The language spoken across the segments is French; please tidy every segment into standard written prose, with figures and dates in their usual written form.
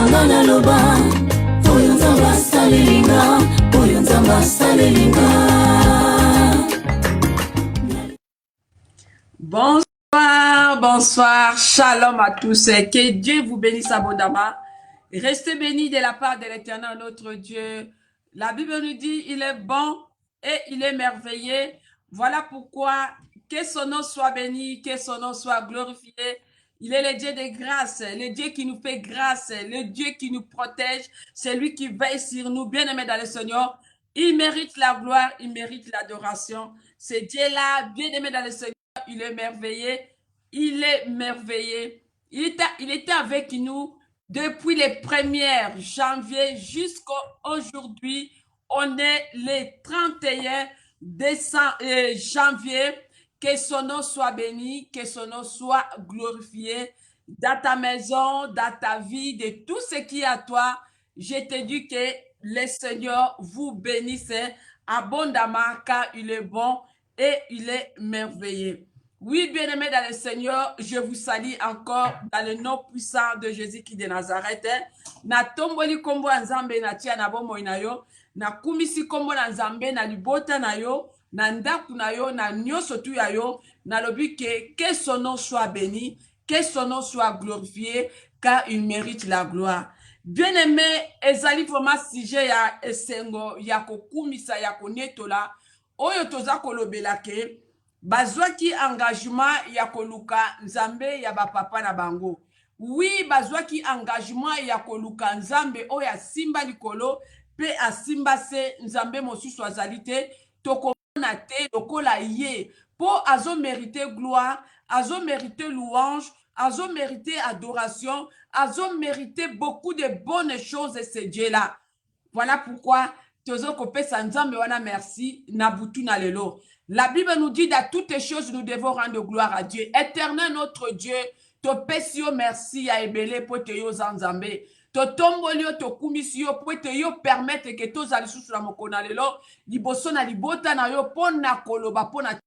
nangana loba oyo nzamba salelinga oyo nzamba salelinga. Bonsoir, bonsoir, shalom à tous, que Dieu vous bénisse abondamment. Restez bénis de la part de l'Éternel notre Dieu. La Bible nous dit, il est bon et il est merveilleux. Voilà pourquoi, que son nom soit béni, que son nom soit glorifié. Il est le Dieu de grâce, le Dieu qui nous fait grâce, le Dieu qui nous protège, c'est lui qui veille sur nous, bien-aimés dans le Seigneur. Il mérite la gloire, il mérite l'adoration. Ce Dieu-là, bien-aimé dans le Seigneur, il est merveilleux, il est merveilleux. Il était avec nous depuis le 1er janvier jusqu'à aujourd'hui. On est le 31 janvier. Que son nom soit béni, que son nom soit glorifié dans ta maison, dans ta vie, de tout ce qui est à toi. Je te dis que le Seigneur vous bénisse abondamment car il est bon et il est merveilleux. Oui, bien-aimés dans le Seigneur, je vous salue encore dans le nom puissant de Jésus-Christ de Nazareth. Na tomboli kombo nzambe na tia na bomo inayo, na kumisi kombo na nzambe na libota na yo, na ndaku na yo, na nyoso tu ya yo, na lobi que son nom soit béni, que son nom soit glorifié, car il mérite la gloire. Bien-aimé, ezali vraiment sujet ya esengo, ya kokumisa, ya konetola, oyo toza kolobela ke, bazwaki engagement ya koluka nzambe ya bapapa na bango. Oui, bazwaki engagement ya koluka nzambe oyo asimba likolo, pe asimba se nzambe mosusu azali te, tokomona te lokola ye, po azo mérité gloire, azo mérité louange, azo mérité adoration, azo mérité beaucoup de bonnes choses et ce Dieu-là. Voilà pourquoi tozo kopesa nzambe wana merci na butu na lelo. La Bible nous dit dans toutes les choses nous devons rendre gloire à Dieu. Éternel notre Dieu, to pesio merci à ebele po te yo zanzambe. To tombolio to kumisio po te yo permettre que to zali susu na mokona lelo liboso na libota na yo pona koloba pona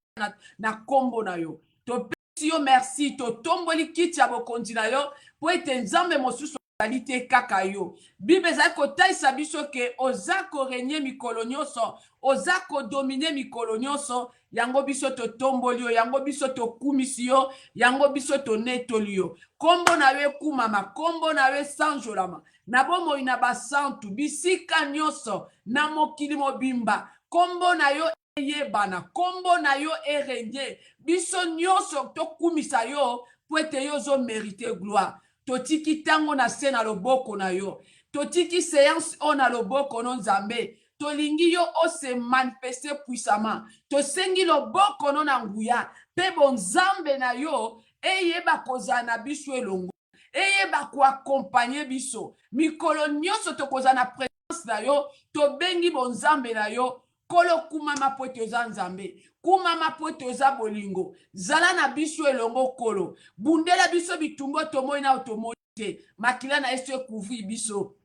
na kombo na yo. To pesio merci to tomboli kiti ya bokonzi na yo po ete nzambe mosusu qualité kaka yo. Bible za ko taisa biso ke ozako renye mikolo nyonso, ozako dominer mikolo nyonso, yango biso to tombolio, yango biso to kumisio, yango biso to netolio. Kombo na we kumama, kombo na we sanjolama. Na bomo ina basantu, bisika nyonso, na mokili mobimba. Kombo na yo yebana, kombo na yo erenye. Biso nyonso to kumisa yo, pwete yo zo mériter gloire. Totiki tango na se na loboko na yo. Totiki séance on na loboko non nzambe. Tolingi yo o se manifester puissamment. Tosengi loboko non nguya. Pe bon nzambe na yo. Eyeba kozana biso elongo. Eyeba ko accompagner biso. Mikolo nyonso to kozana présence na yo. To bengi bon nzambe na yo. Kolo kumama pote oza nzambe. Kumama pote oza bolingo. Zala na biso elongo kolo. Bundela biso bitumbo tomoi na otomoi te. Makila na esto couvri biso.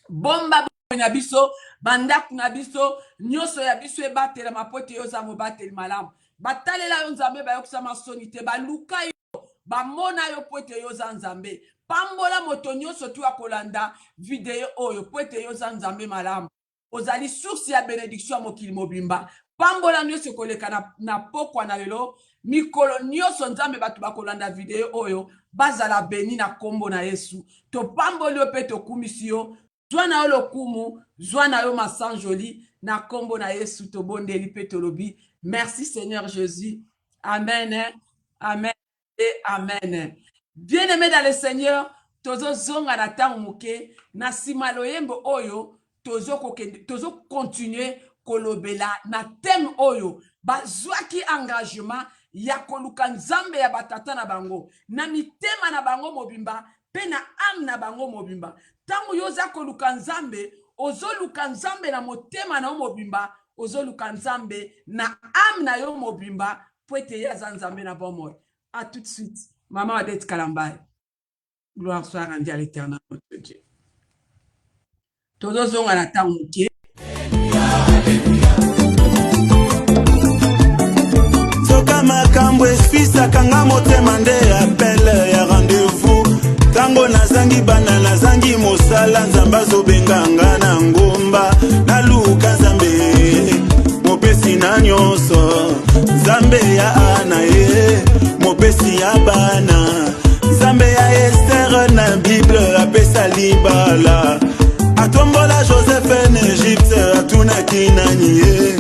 Bomba na biso. Bandaku na biso. Nyoso ya biso ebate la mapote yoza mobate el malamu. Batale la yo nzambe ba yokusa masoni te. Baluka yo. Bamona yo pote yoza nzambe. Pambola moto nyoso tu akolanda video oyo pote yoza nzambe malamu. Ozali source ya bénédiction mokili mobimba. Pambola nyonso koleka na pokwa na lelo. Mikolo nyonso nzambe batu bakolanda video oyo. Bazala beni na kombo na Yesu. To pamboli yo pe to kumisi yo. Zwa na yo lokumu. Zwa na yo masanjoli. Na kombo na Yesu to bondeli pe to lobi. Merci Seigneur Jésus. Amen. Amen. Et Amen. Bien-aimé dans le Seigneur. Tozo zonga na tangu muke. Na simalo yembo oyo. Tozo continuer kolobela na thème oyo bazwaki engagement ya koluka nzambe ya batata na bango na mitema na bango mobimba pe na âme na bango mobimba. Tango yoza koluka nzambe ozoluka nzambe na motema na mobimba, ozoluka nzambe na âme na yo mobimba po ete ya nzambe na bomoi. À tout de suite. Maman Adette Kalambai. Gloire soit rendue à l'Éternel notre Dieu. Tozo zonga na tango muke. Soka makambo espisa kanga motema nde appel ya rendez-vous. Tango nazangi bana nazangi mosala nzambe azobenganga na ngomba naluka nzambe mopesi na nyonso nzambe ya ana ye mopesi ya bana nzambe ya Esther na Bible apesa libala atombola Joseph en Egypte atunaki nani ye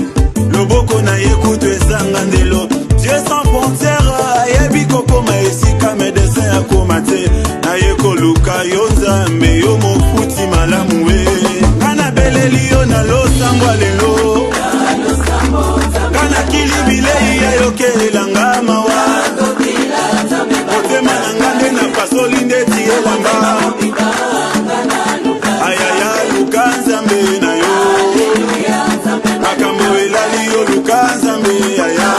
loboko na ye kutu ezanga ndelo Dieu sans frontière ayebi kokoma esika médecin akoma te na ye koluka yo nzambe yo mofuti malamu we kana beleli yo na losambo lelo kana kilibilei ya yokelanga mawa motema na ngambe na pasoli ndeti elamba ayaya luka nzambe na yo makambo elali yo luka nzambe aya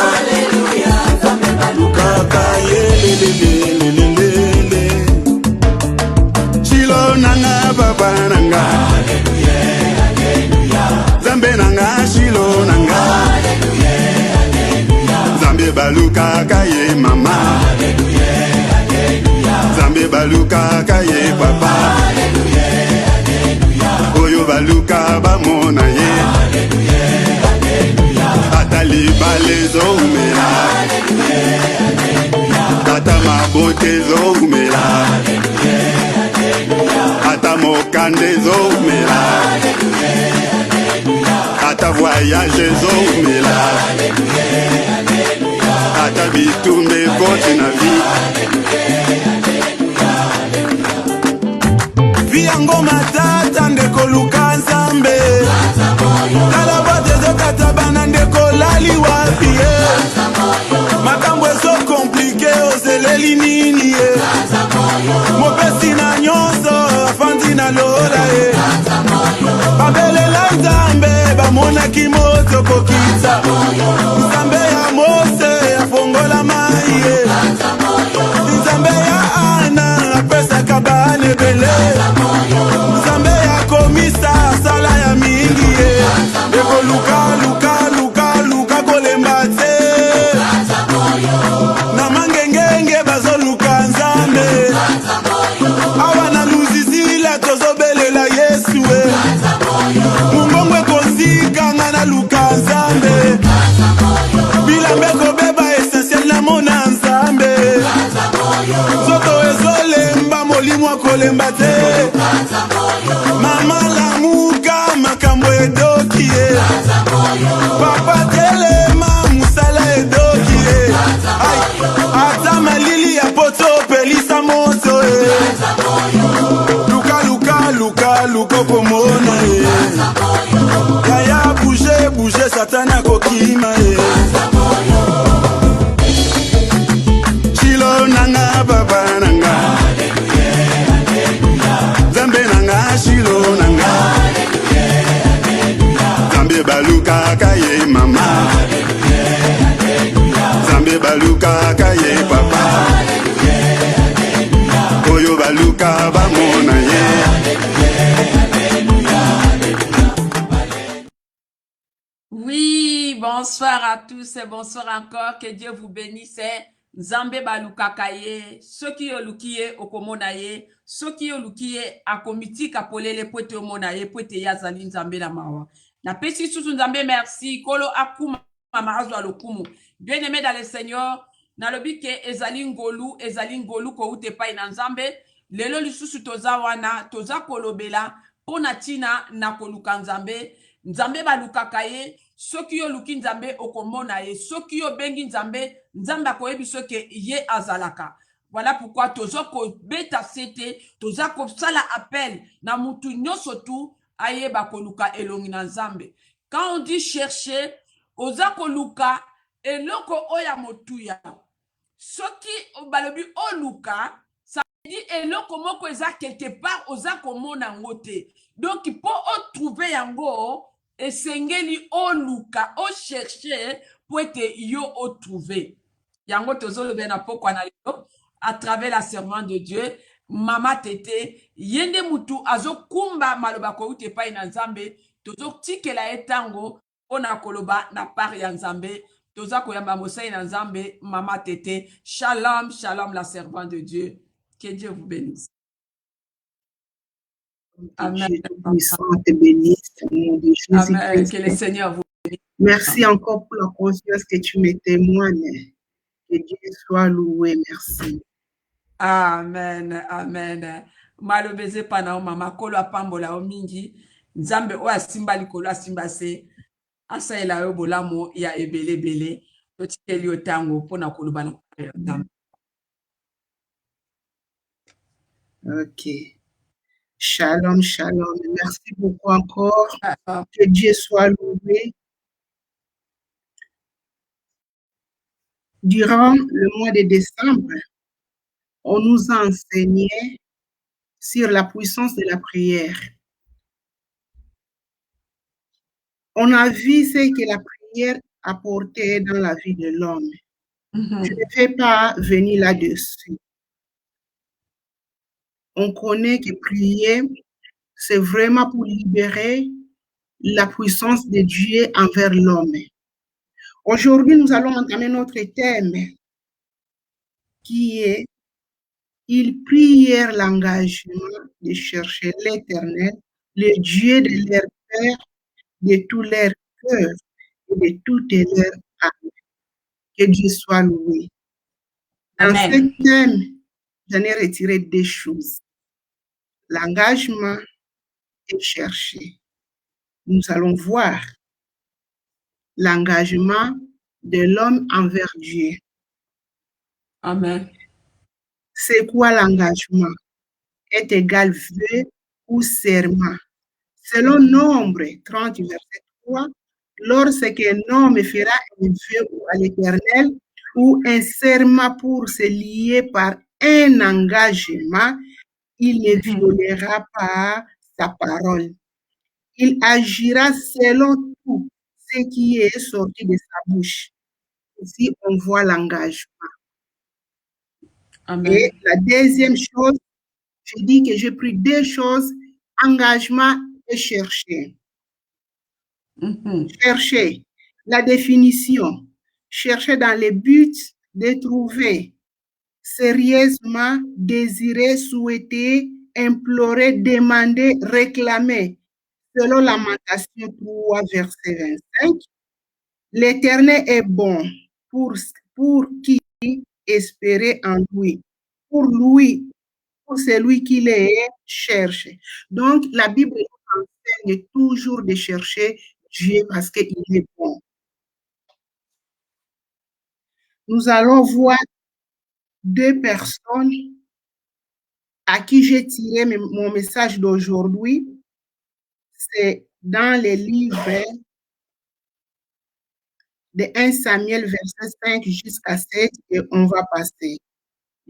lukaka yelelelelelele shilo nanga papa nanga nzambe nanga shilo nanga nzambe balukaka ye mama nzambe balukaka ye papa oyo baluka bamona ye ata libala ezomela ata mabote ezomela ata mokanda ezomela ata voyage ezomela ata bitumba ekoti na vi vi yango matata ndeko luka nzambe tala bote ezokata bana ndeko lali wapi ye makambo ezokomplike ozeleli nini ye mopesi na nyonso afandi na lola ye babelela nzambe bamonaki moto kokisa nzambe ya Mose afongola mai ye nzambe ya Ana apesaka bana ebele nzambe ya komisa asala ya mingi ye ekoluka kolemba te na mangengenge bazoluka nzambe awa na luzizila tozobelela Yesu e mungongo ekozikanga na luka nzambe bilambe kobeba essentiel na mona nzambe nzoto ezolemba molimo akolemba te mama lamuka makambo edoki ye papa telema musala edoki ye ata malili ya poto pelisa moto ye luka komona ye yaya bouge satana kokima ye shilo nanga papa nanga nzambe nanga shilo nanga nzambe balukaka ye mama nzambe balukaka ye papa oyo baluka bamona ye. Oui, bonsoir à tous et bonsoir encore. Que Dieu vous bénisse. Nzambe balukakaye, soki yo lukiye okomonaye, soki yo lukiye akomiti kapolele poete omonaye, poete yazali nzambe na mawa. Na pesi susu nzambe merci, kolo akuma mamazo alokumu. Bien aimé dans le Seigneur, na lobike ezali ngolu ko ute pai na nzambe, lelo lisusu toza wana, toza kolobela, pona tina na koluka nzambe, nzambe balukakaye, soki yo luki nzambe okomona ye, soki yo bengi nzambe, nzambe akoyebi soki ye azalaka. Voilà pourquoi tozo ko beta sete, toza ko sala appel na mutu nyoso tu aye bakoluka elongi na nzambe. Quand on dit chercher, oza koluka eloko oya motuya. Soki balobi oluka, ça dit eloko moko eza quelque part oza komona ngote. Donc po o trouver yango esengeli oluka o chercher pour être yo o trouver. Yango tozolo bena pokwa na yo à travers la servante de Dieu mama tete yende mutu azo kumba maloba ko ute pa ina nzambe tozo tikela etango ona koloba na part ya nzambe toza koyamba mosai na nzambe mama tete. Shalom shalom la servante de Dieu, que Dieu vous bénisse. Que Amen. Dieu Tout-Puissant te bénisse au nom de Amen. Que le Jésus-Christ. Seigneur vous bénisse. Merci encore pour la confiance que tu me témoignes. Que Dieu soit loué. Merci. Amen. Amen. Malobeze pana mama kolo apambola o mingi. Nzambe o asimba likolo asimba se. Asaela yo bolamu ya ebele bele. Totikeli yo tango pona koloba na Nzambe. Ok. Shalom, shalom. Merci beaucoup encore. Que Dieu soit loué. Durant le mois de décembre, on nous a enseigné sur la puissance de la prière. On a vu ce que la prière apportait dans la vie de l'homme. Je ne vais pas venir là-dessus. On connaît que prier, c'est vraiment pour libérer la puissance de Dieu envers l'homme. Aujourd'hui, nous allons entamer notre thème qui est « Ils prièrent l'engagement de chercher l'Éternel, le Dieu de leur Père, de tout leur cœur et de toute leur âme. » Que Dieu soit loué. Dans ce thème, j'en ai retiré deux choses. L'engagement et chercher. Nous allons voir l'engagement de l'homme envers Dieu. Amen. C'est quoi l'engagement? Est égal vœu ou serment. Selon Nombre 30, verset 3, lorsqu'un homme fera un vœu à l'Éternel ou un serment pour se lier par un engagement, il ne violera pas sa parole. Il agira selon tout ce qui est sorti de sa bouche. Ici, on voit l'engagement. Et la deuxième chose, je dis que j'ai pris deux choses, engagement et chercher. Chercher, la définition. Chercher dans le but de trouver, sérieusement, désirer, souhaiter, implorer, demander, réclamer. Selon Lamentation 3, verset 25, l'Éternel est bon pour qui espérait en lui, pour celui qui les cherche. Donc, la Bible nous enseigne toujours de chercher Dieu parce qu'il est bon. Nous allons voir deux personnes à qui j'ai tiré mon message d'aujourd'hui. C'est dans les livres de 1 Samuel, verset 5 jusqu'à 7, et on va passer.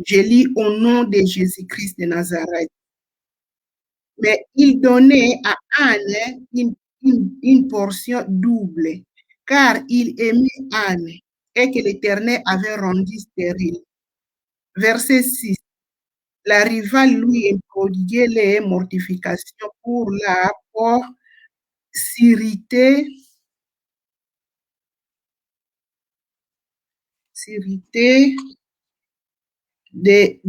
Je lis au nom de Jésus-Christ de Nazareth. Mais il donnait à Anne une portion double, car il aimait Anne et que l'Éternel avait rendu stérile. Verset 6. La rivale lui prodiguait les mortifications pour la s'irriter de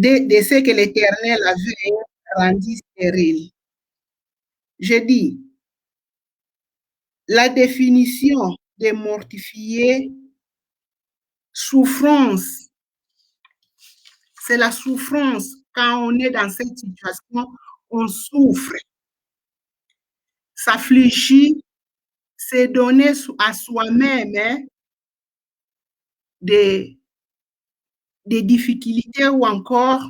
ce que l'Éternel avait rendu stérile. Je dis, la définition de mortifier, souffrance, c'est la souffrance. Quand on est dans cette situation, on souffre. S'affligir, c'est donner à soi-même des difficultés ou encore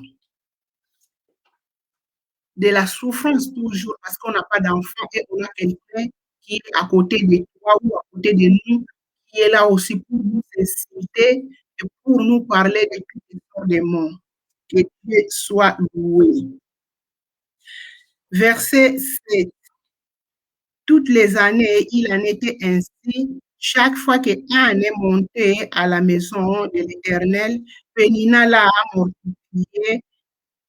de la souffrance toujours parce qu'on n'a pas d'enfant et on a quelqu'un qui est à côté de toi ou à côté de nous, qui est là aussi pour nous inciter et pour nous parler de toutes les sortes de mots. Que Dieu soit loué. Verset 7. Toutes les années, il en était ainsi. Chaque fois que Anne est montée à la maison de l'Éternel, Pénina l'a mortifiée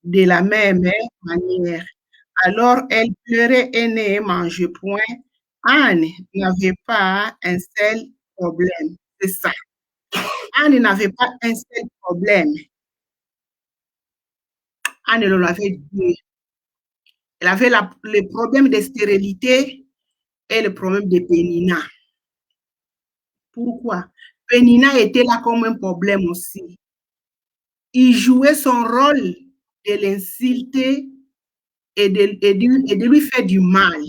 de la même manière. Alors, elle pleurait et ne mangeait point. Anne n'avait pas un seul problème. C'est ça. Anne n'avait pas un seul problème. Anne en avait deux. Elle avait le problème de stérilité et le problème de Pénina. Pourquoi? Pénina était là comme un problème aussi. Il jouait son rôle de l'insulter et de lui faire du mal.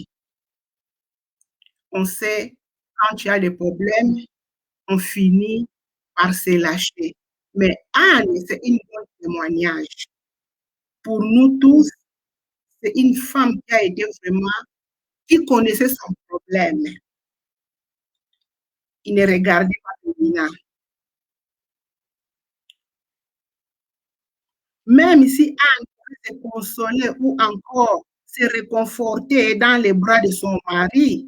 On sait, quand tu as des problèmes, on finit par se lâcher. Mais Anne, c'est un bon témoignage. Pour nous tous, c'est une femme qui a été vraiment, qui connaissait son problème. Il ne regardait pas Pénina. Même si Anne pouvait se consoler ou encore se réconforter dans les bras de son mari,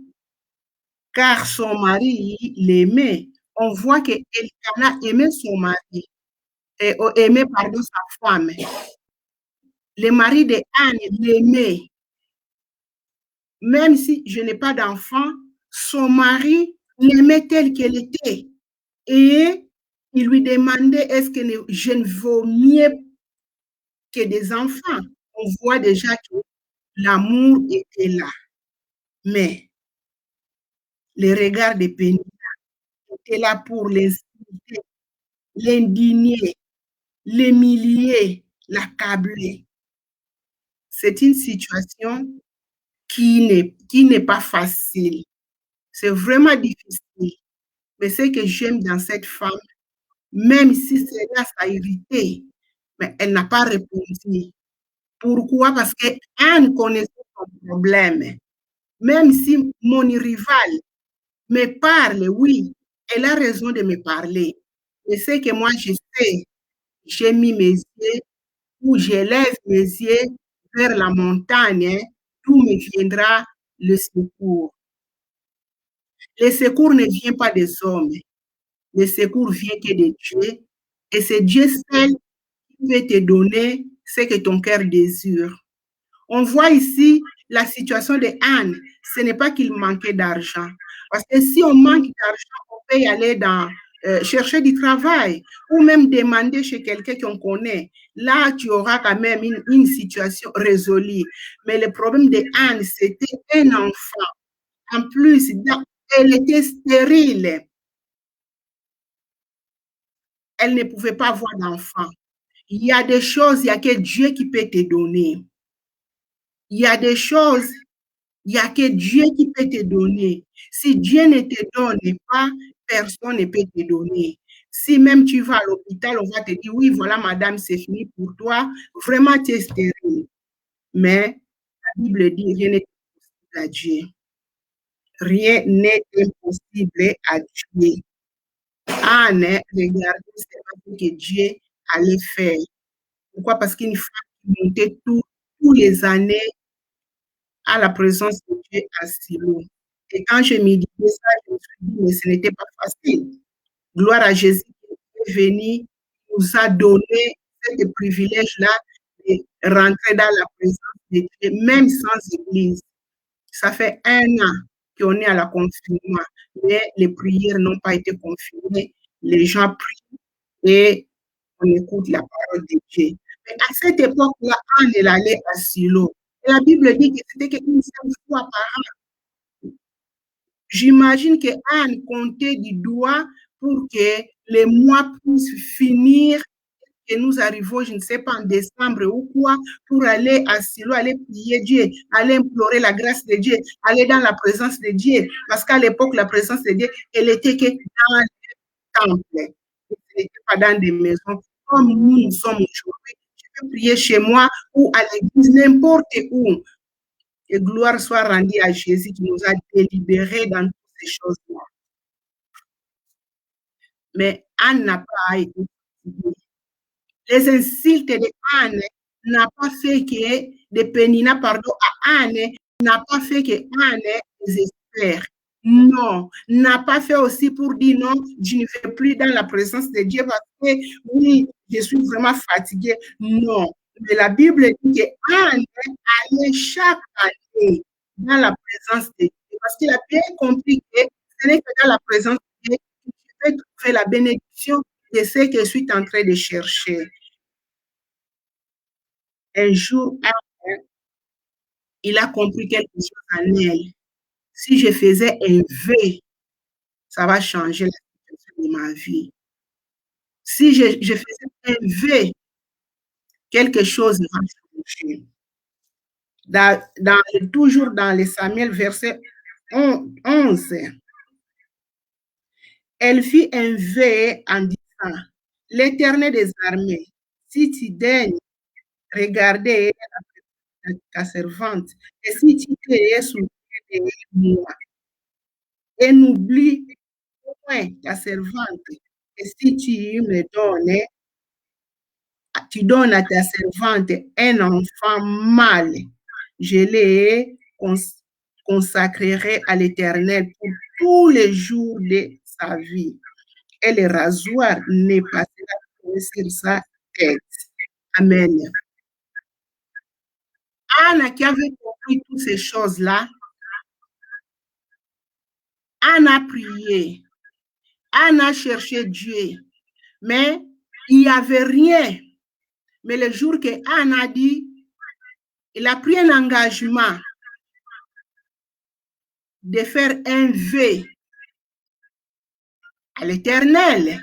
car son mari l'aimait. On voit qu'Elkana aimait son mari, aimait pardon, sa femme. Le mari de Anne l'aimait. Même si je n'ai pas d'enfant, son mari l'aimait tel qu'elle était. Et il lui demandait, est-ce que je ne vaux mieux que des enfants? On voit déjà que l'amour était là. Mais le regard de Pénina était là pour l'insulter, l'indigner, l'humilier, l'accabler. C'est une situation qui n'est pas facile. C'est vraiment difficile. Mais ce que j'aime dans cette femme, même si cela a irrité, mais elle n'a pas répondu. Pourquoi? Parce qu'Anne connaissait son problème. Même si mon rival me parle, oui, elle a raison de me parler. Mais ce que moi je sais, j'ai mis mes yeux, ou j'élève mes yeux vers la montagne, d'où me viendra le secours. Le secours ne vient pas des hommes. Le secours vient que de Dieu. Et c'est Dieu seul qui peut te donner ce que ton cœur désire. On voit ici la situation de Anne. Ce n'est pas qu'il manquait d'argent. Parce que si on manque d'argent, on peut y aller chercher du travail ou même demander chez quelqu'un qu'on connaît. Là, tu auras quand même une situation résolue. Mais le problème de Anne, c'était un enfant. En plus, elle était stérile. Elle ne pouvait pas avoir d'enfant. Il y a des choses, il y a que Dieu qui peut te donner. Il y a des choses, il n'y a que Dieu qui peut te donner. Si Dieu ne te donne pas, personne ne peut te donner. Si même tu vas à l'hôpital, on va te dire, oui, voilà, madame, c'est fini pour toi. Vraiment, tu es stérile. Mais la Bible dit, rien n'est impossible à Dieu. Rien n'est impossible à Dieu. Anne, regardez ce que Dieu allait faire. Pourquoi? Parce qu'une femme qui montait tous les années à la présence de Dieu à Silo. Et quand je me disais ça, je me suis dit, mais ce n'était pas facile. Gloire à Jésus qui est venu, nous a donné ce privilège-là de rentrer dans la présence de Dieu, même sans église. Ça fait 1 an qu'on est à la confinement, mais les prières n'ont pas été confirmées. Les gens prient et on écoute la parole de Dieu. Mais à cette époque-là, Anne, elle allait à Silo. Et la Bible dit que c'était qu'une seule fois par an. J'imagine que Anne comptait du doigt pour que les mois puissent finir, que nous arrivons, je ne sais pas, en décembre ou quoi, pour aller à Silo, aller prier Dieu, aller implorer la grâce de Dieu, aller dans la présence de Dieu. Parce qu'à l'époque, la présence de Dieu, elle était que dans le temple. Elle n'était pas dans des maisons. Comme nous sommes aujourd'hui, je peux prier chez moi ou à l'église, n'importe où. Que gloire soit rendue à Jésus qui nous a délibérés dans toutes ces choses-là. Mais Anne n'a pas été fatiguée. Les insultes de Anne n'a pas fait que, de Pénina, pardon, à Anne, n'a pas fait que Anne désespère. Non, n'a pas fait aussi pour dire non, je ne vais plus dans la présence de Dieu parce que oui, je suis vraiment fatiguée. Non, mais la Bible dit que Anne allait chaque année dans la présence de Dieu parce qu'il a bien compris que ce n'est que dans la présence de Dieu que je vais trouver la bénédiction de ce que je suis en train de chercher. Un jour, il a compris quelque chose en elle. Si je faisais un V, ça va changer la situation de ma vie. Si je faisais un V, quelque chose va changer. Toujours dans les Samuel, verset 11, elle fit un V en disant, l'Éternel des armées, si tu daignes regarder ta servante, et si tu te souviens de moi, et n'oublie point ta servante, et si tu me donnes, tu donnes à ta servante un enfant mâle, je les consacrerai à l'Éternel pour tous les jours de sa vie. Et le rasoir ne passera point sur sa tête. Amen. Anna qui avait compris toutes ces choses-là, Anna a prié, Anna a cherché Dieu, mais il n'y avait rien. Mais le jour que Anna a dit, il a pris un engagement de faire un vœu à l'Éternel.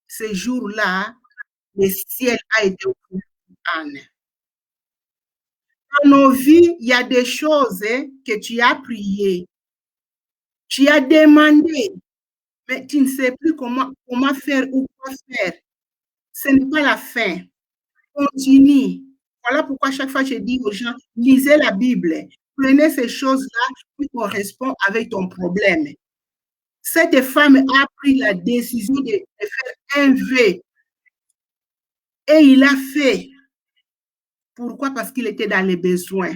Ce jour-là, le ciel a été ouvert pour Anna. Dans nos vies, il y a des choses que tu as priées, tu as demandé, mais tu ne sais plus comment faire ou quoi faire. Ce n'est pas la fin. Continue. Voilà pourquoi chaque fois je dis aux gens, lisez la Bible. Prenez ces choses-là qui correspondent avec ton problème. Cette femme a pris la décision de faire un vœu. Et il a fait. Pourquoi? Parce qu'il était dans les besoins.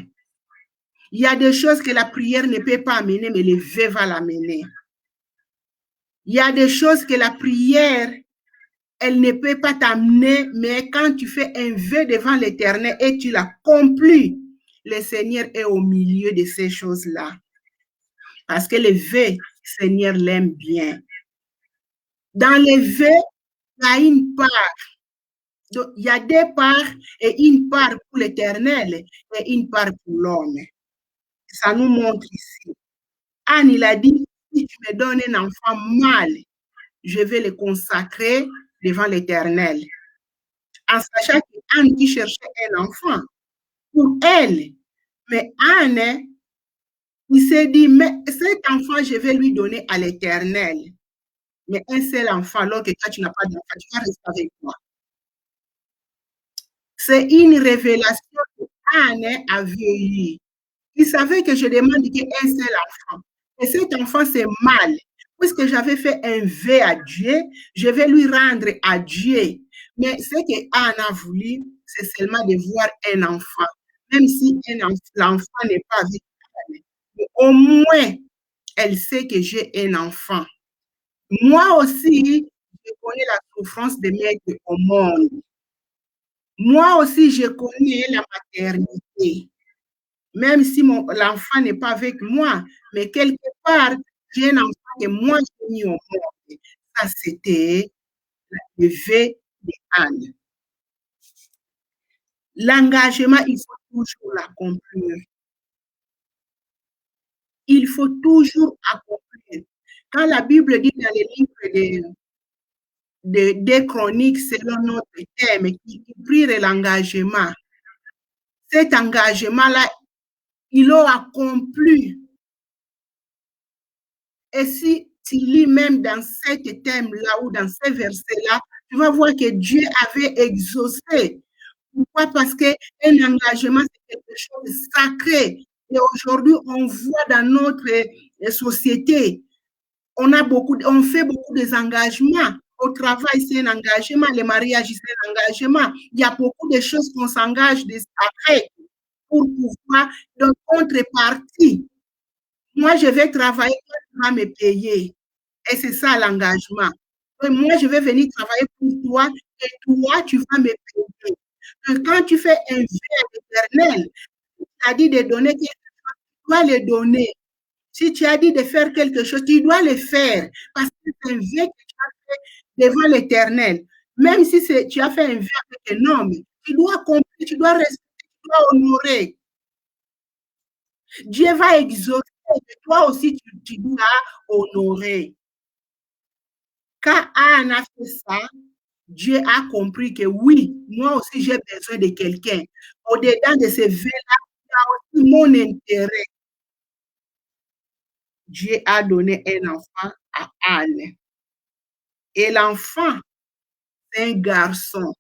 Il y a des choses que la prière ne peut pas amener, mais le vœu va l'amener. Il y a des choses que la prière, elle ne peut pas t'amener, mais quand tu fais un vœu devant l'Éternel et tu l'accomplis, le Seigneur est au milieu de ces choses-là. Parce que le vœu, le Seigneur l'aime bien. Dans les vœux, il y a une part. Donc, il y a deux parts et une part pour l'Éternel et une part pour l'homme. Ça nous montre ici. Anne, il a dit, si tu me donnes un enfant mâle, je vais le consacrer devant l'Éternel. En sachant qu'Anne qui cherchait un enfant pour elle, mais Anne, il s'est dit, mais cet enfant, je vais lui donner à l'Éternel. Mais un seul enfant, alors que toi, tu n'as pas d'enfant, tu vas rester avec moi. C'est une révélation que Anne avait eue. Il savait que je demande qu'un seul enfant. Et cet enfant, c'est mal. Puisque j'avais fait un vœu à Dieu, je vais lui rendre à Dieu. Mais ce que Anne a voulu, c'est seulement de voir un enfant. Même si l'enfant n'est pas avec elle. Mais au moins, elle sait que j'ai un enfant. Moi aussi, je connais la souffrance de mettre au monde. Moi aussi, je connais la maternité. Même si l'enfant n'est pas avec moi, mais quelque part, j'ai un enfant que moi j'ai mis au monde. Ça, c'était le vœu d'Anne. L'engagement, il faut toujours l'accomplir. Il faut toujours accomplir. Quand la Bible dit dans les livres des chroniques, selon notre thème, qui prirent l'engagement, cet engagement-là, ils l'ont accompli. Et si tu lis même dans cet thème-là ou dans ces versets-là, tu vas voir que Dieu avait exaucé. Pourquoi? Parce qu'un engagement, c'est quelque chose de sacré. Et aujourd'hui, on voit dans notre société, on fait beaucoup d'engagements. Au travail, c'est un engagement. Le mariage, c'est un engagement. Il y a beaucoup de choses qu'on s'engage après pour pouvoir, donc, contrepartie. Moi, je vais travailler, tu vas me payer. Et c'est ça l'engagement. Moi, je vais venir travailler pour toi et toi, tu vas me payer. Donc, quand tu fais un vœu à l'Éternel, tu as dit de donner quelque chose, tu dois le donner. Si tu as dit de faire quelque chose, tu dois le faire. Parce que c'est un vœu que tu as fait devant l'Éternel. Même si tu as fait un vœu avec un homme, tu dois accomplir, tu dois respecter, tu dois honorer. Dieu va exaucer, et toi aussi tu dois honorer. Quand Anne a fait ça, Dieu a compris que oui, moi aussi j'ai besoin de quelqu'un. Au-dedans de ce vœu-là, il y a aussi mon intérêt. Dieu a donné un enfant à Anne. Et l'enfant, c'est un garçon.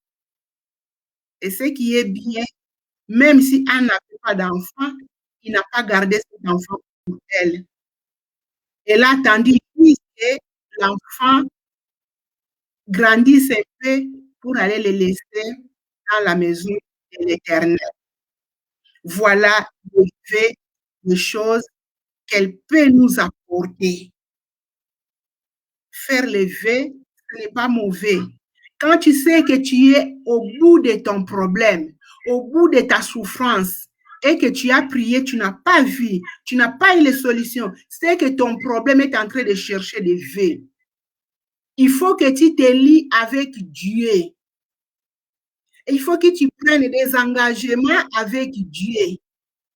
Et ce qui est bien, même si Anne n'avait pas d'enfant, il n'a pas gardé cet enfant pour elle. Elle a attendu que l'enfant grandisse un peu pour aller le laisser dans la maison de l'Éternel. Voilà les choses qu'elle peut nous apporter. Faire le vœu, ce n'est pas mauvais. Quand tu sais que tu es au bout de ton problème, au bout de ta souffrance, et que tu as prié, tu n'as pas vu, tu n'as pas eu les solutions, c'est que ton problème est en train de chercher des vœux. Il faut que tu te lies avec Dieu. Il faut que tu prennes des engagements avec Dieu.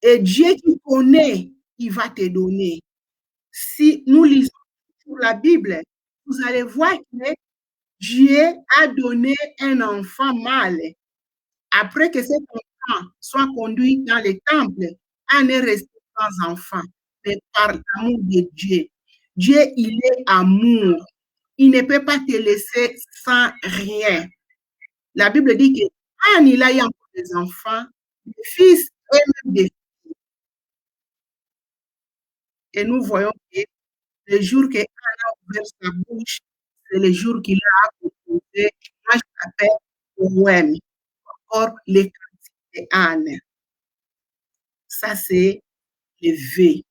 Et Dieu qui connaît, il va te donner. Si nous lisons sur la Bible, vous allez voir que Dieu a donné un enfant mâle. Après que cet enfant soit conduit dans le temple, on est resté sans enfant, mais par l'amour de Dieu. Dieu, il est amour. Il ne peut pas te laisser sans rien. La Bible dit que quand il a eu encore des enfants, des fils et même des filles. Et nous voyons que le jour qu'Anne a ouvert sa bouche, c'est le jour qu'il a composé. Moi, je l'appelle poème. Or, les cantiques d'Anne. Ça, c'est le V.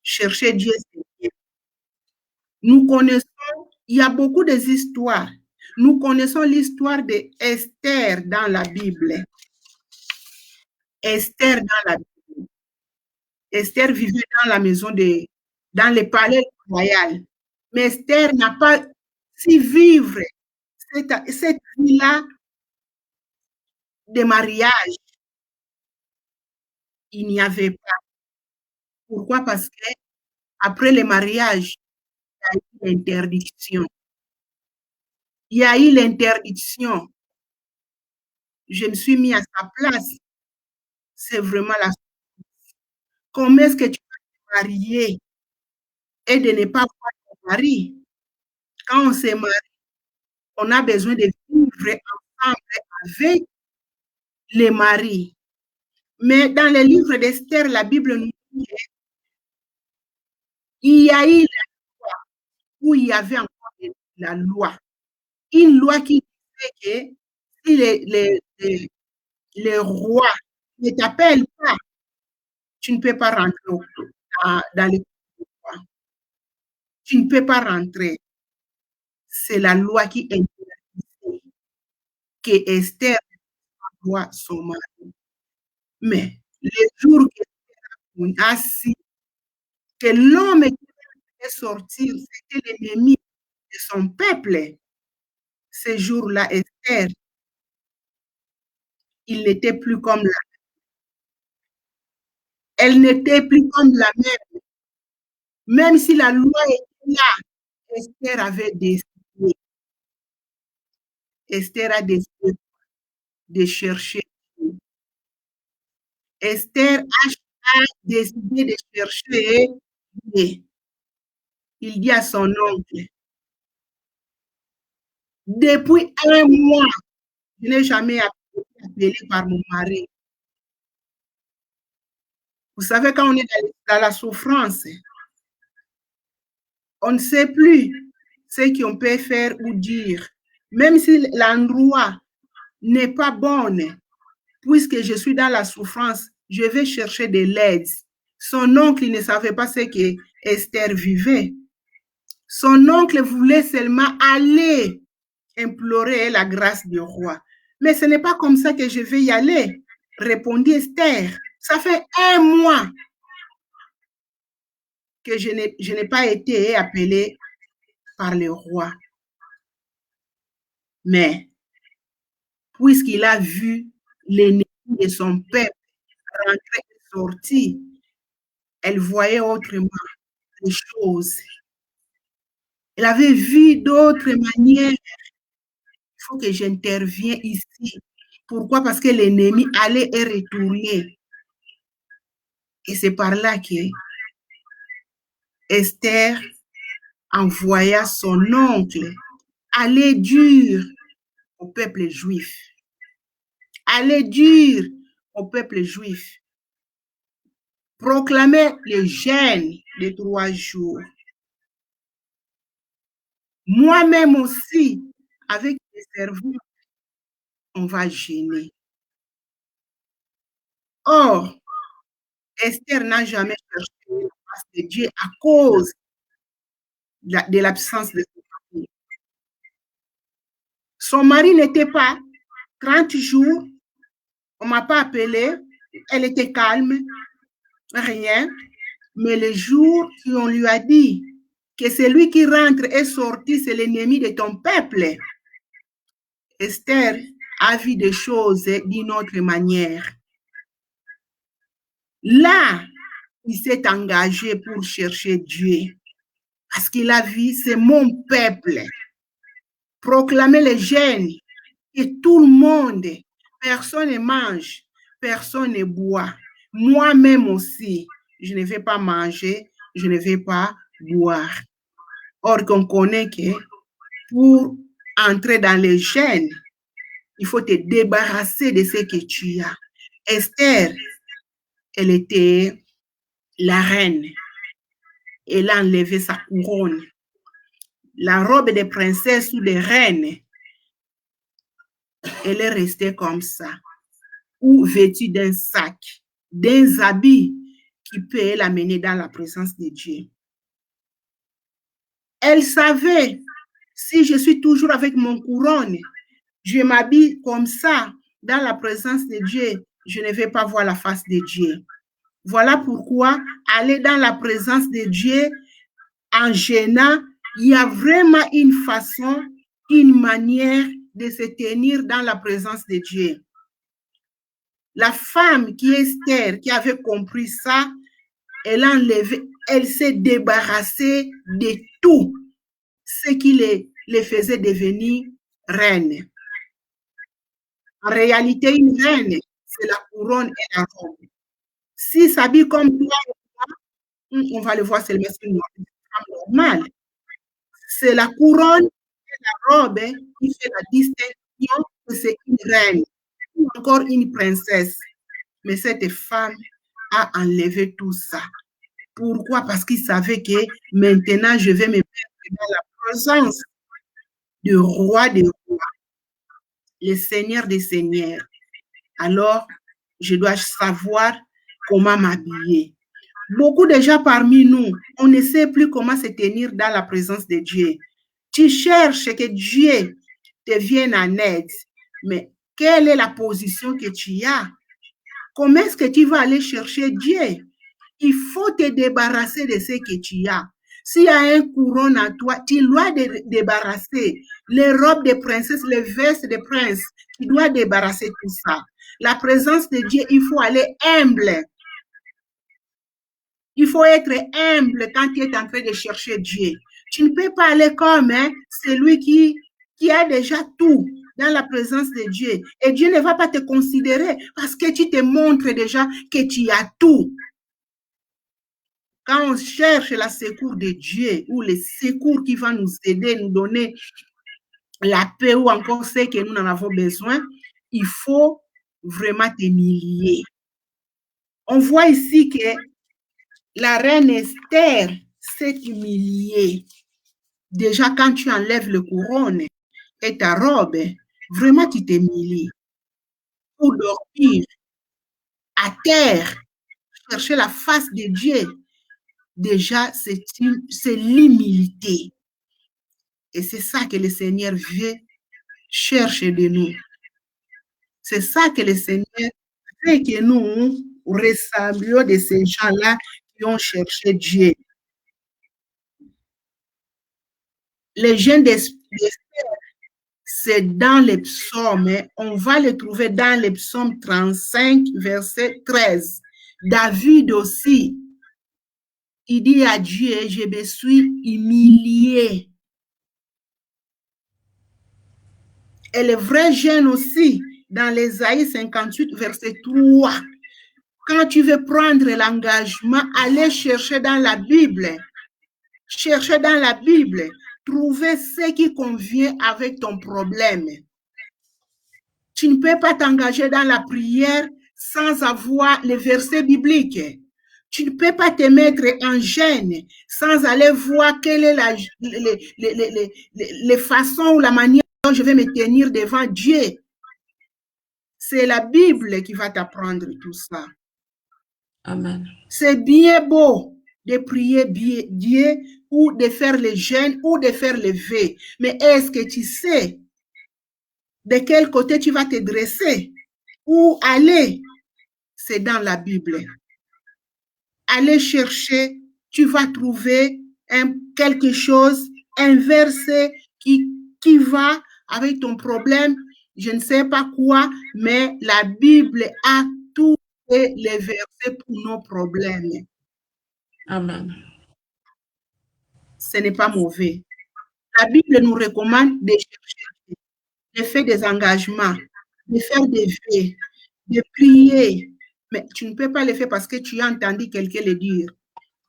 Chercher Dieu, c'est bien. Nous connaissons, il y a beaucoup d'histoires. Nous connaissons l'histoire d'Esther dans la Bible. Esther dans la Bible. Esther vivait dans la maison dans le palais royal. Mais Esther n'a pas su vivre cette vie-là de mariage. Il n'y avait pas. Pourquoi? Parce que après le mariage, il y a eu l'interdiction. Il y a eu l'interdiction. Je me suis mis à sa place. C'est vraiment la chose. Comment est-ce que tu vas te marier et de ne pas voir ton mari? Quand on se marie, on a besoin de vivre ensemble avec les maris. Mais dans le livre d'Esther, la Bible nous dit qu'il y a eu la loi où il y avait encore la loi. Une loi qui disait que si les rois ne t'appellent pas, tu ne peux pas rentrer dans les rois. Tu ne peux pas rentrer. C'est la loi qui interdisait que Esther voit son mari. Mais le jour qu'Esther a su que l'homme qui devait sortir, c'était l'ennemi de son peuple, ce jour-là, Esther, il n'était plus comme la Elle n'était plus comme la même. Même si la loi était là, Esther avait décidé. Esther a décidé de chercher. Esther a décidé de chercher. Il dit à son oncle, depuis un mois, je n'ai jamais été appelé par mon mari. Vous savez, quand on est dans la souffrance, on ne sait plus ce qu'on peut faire ou dire. Même si l'endroit n'est pas bon, puisque je suis dans la souffrance, je vais chercher de l'aide. Son oncle ne savait pas ce que Esther vivait. Son oncle voulait seulement aller implorer la grâce du roi. Mais ce n'est pas comme ça que je vais y aller, répondit Esther. Ça fait un mois que je n'ai pas été appelée par le roi. Mais puisqu'il a vu l'ennemi de son peuple rentrer sortie, elle voyait autrement les choses. Elle avait vu d'autres manières. Il faut que j'intervienne ici. Pourquoi? Parce que l'ennemi allait et retournait. Et c'est par là que Esther envoya son oncle aller dire au peuple juif. Aller dire au peuple juif. Proclamer le jeûne de 3 jours. Moi-même aussi, avec les servants, on va jeûner. Or, Esther n'a jamais cherché la face de Dieu à cause de l'absence de son mari. Son mari n'était pas 30 jours, on ne m'a pas appelé, elle était calme, rien. Mais le jour où on lui a dit que celui qui rentre et sorti, c'est l'ennemi de ton peuple, Esther a vu des choses d'une autre manière. Là, il s'est engagé pour chercher Dieu. Parce qu'il a vu, c'est mon peuple. Proclamer le jeûne, et tout le monde, personne ne mange, personne ne boit. Moi-même aussi, je ne vais pas manger, je ne vais pas boire. Or, qu'on connaît que pour entrer dans le jeûne, il faut te débarrasser de ce que tu as. Esther, elle était la reine. Elle a enlevé sa couronne. La robe de princesse ou de reine, elle est restée comme ça, ou vêtue d'un sac, d'un habit qui peut l'amener dans la présence de Dieu. Elle savait, si je suis toujours avec mon couronne, je m'habille comme ça dans la présence de Dieu, je ne vais pas voir la face de Dieu. Voilà pourquoi aller dans la présence de Dieu en jeûnant, il y a vraiment une façon, une manière de se tenir dans la présence de Dieu. La femme qui est Esther, qui avait compris ça, elle a enlevé, elle s'est débarrassée de tout ce qui les faisait devenir reine. En réalité, une reine, c'est la couronne et la robe. Si s'habille comme toi, on va le voir seulement sur une femme normale. C'est la couronne et la robe qui fait la distinction que c'est une reine ou encore une princesse. Mais cette femme a enlevé tout ça. Pourquoi? Parce qu'il savait que maintenant, je vais me mettre dans la présence du roi des rois, le Seigneur des seigneurs. Alors, je dois savoir comment m'habiller. Beaucoup de gens parmi nous, on ne sait plus comment se tenir dans la présence de Dieu. Tu cherches que Dieu te vienne en aide, mais quelle est la position que tu as? Comment est-ce que tu vas aller chercher Dieu? Il faut te débarrasser de ce que tu as. S'il y a un couronne à toi, tu dois te débarrasser. Les robes de princesse, les vestes de prince, tu dois débarrasser tout ça. La présence de Dieu, il faut aller humble. Il faut être humble quand tu es en train de chercher Dieu. Tu ne peux pas aller comme celui qui a déjà tout dans la présence de Dieu. Et Dieu ne va pas te considérer parce que tu te montres déjà que tu as tout. Quand on cherche la secours de Dieu ou le secours qui va nous aider, nous donner la paix ou encore ce que nous en avons besoin, il faut vraiment t'humilier. On voit ici que la reine Esther s'est humiliée. Déjà, quand tu enlèves le couronne et ta robe, vraiment tu t'humilies. Pour dormir à terre, chercher la face de Dieu, déjà, c'est l'humilité. Et c'est ça que le Seigneur veut chercher de nous. C'est ça que le Seigneur veut que nous ressemblions de ces gens-là qui ont cherché Dieu. Les jeûnes d'Esther, c'est dans les psaumes. On va les trouver dans les psaumes 35, verset 13. David aussi, il dit à Dieu, je me suis humilié. Et le vrai jeune aussi, dans l'Ésaïe 58, verset 3, quand tu veux prendre l'engagement, allez chercher dans la Bible. Chercher dans la Bible, trouver ce qui convient avec ton problème. Tu ne peux pas t'engager dans la prière sans avoir les versets bibliques. Tu ne peux pas te mettre en jeûne sans aller voir quelle est les façons ou la manière dont je vais me tenir devant Dieu. C'est la Bible qui va t'apprendre tout ça. Amen. C'est bien beau de prier Dieu ou de faire le jeûne ou de faire le vœu. Mais est-ce que tu sais de quel côté tu vas te dresser? Où aller? C'est dans la Bible. Aller chercher, tu vas trouver quelque chose, un verset qui va avec ton problème. Je ne sais pas quoi, mais la Bible a tous les versets pour nos problèmes. Amen. Ce n'est pas mauvais. La Bible nous recommande de chercher, de faire des engagements, de faire des vœux, de prier. Mais tu ne peux pas le faire parce que tu as entendu quelqu'un le dire.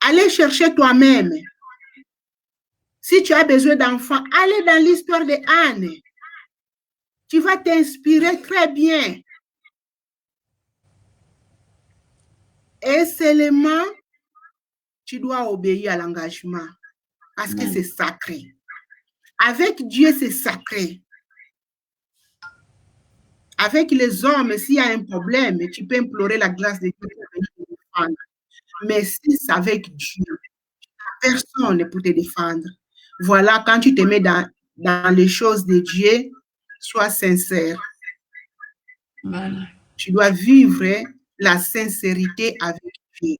Allez chercher toi-même. Si tu as besoin d'enfants, allez dans l'histoire de Anne. Tu vas t'inspirer très bien. Et seulement, tu dois obéir à l'engagement parce que c'est sacré. Avec Dieu, c'est sacré. Avec les hommes, s'il y a un problème, tu peux implorer la grâce de Dieu pour venir te défendre. Mais si c'est avec Dieu, personne pour te défendre. Voilà, quand tu te mets dans les choses de Dieu, sois sincère. Amen. Tu dois vivre la sincérité avec Dieu.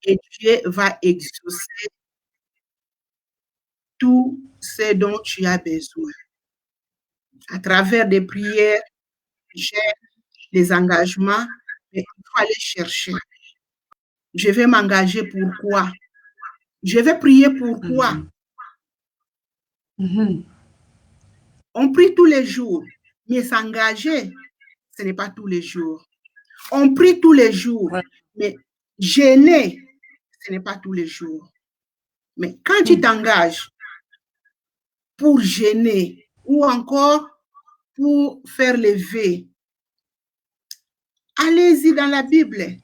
Et Dieu va exaucer tout ce dont tu as besoin. À travers des prières, des engagements, mais il faut aller chercher. Je vais m'engager pour quoi? Je vais prier pour quoi? On prie tous les jours, mais s'engager, ce n'est pas tous les jours. On prie tous les jours, mais jeûner, ce n'est pas tous les jours. Mais quand tu t'engages pour jeûner ou encore pour faire les vœux, allez-y dans la Bible.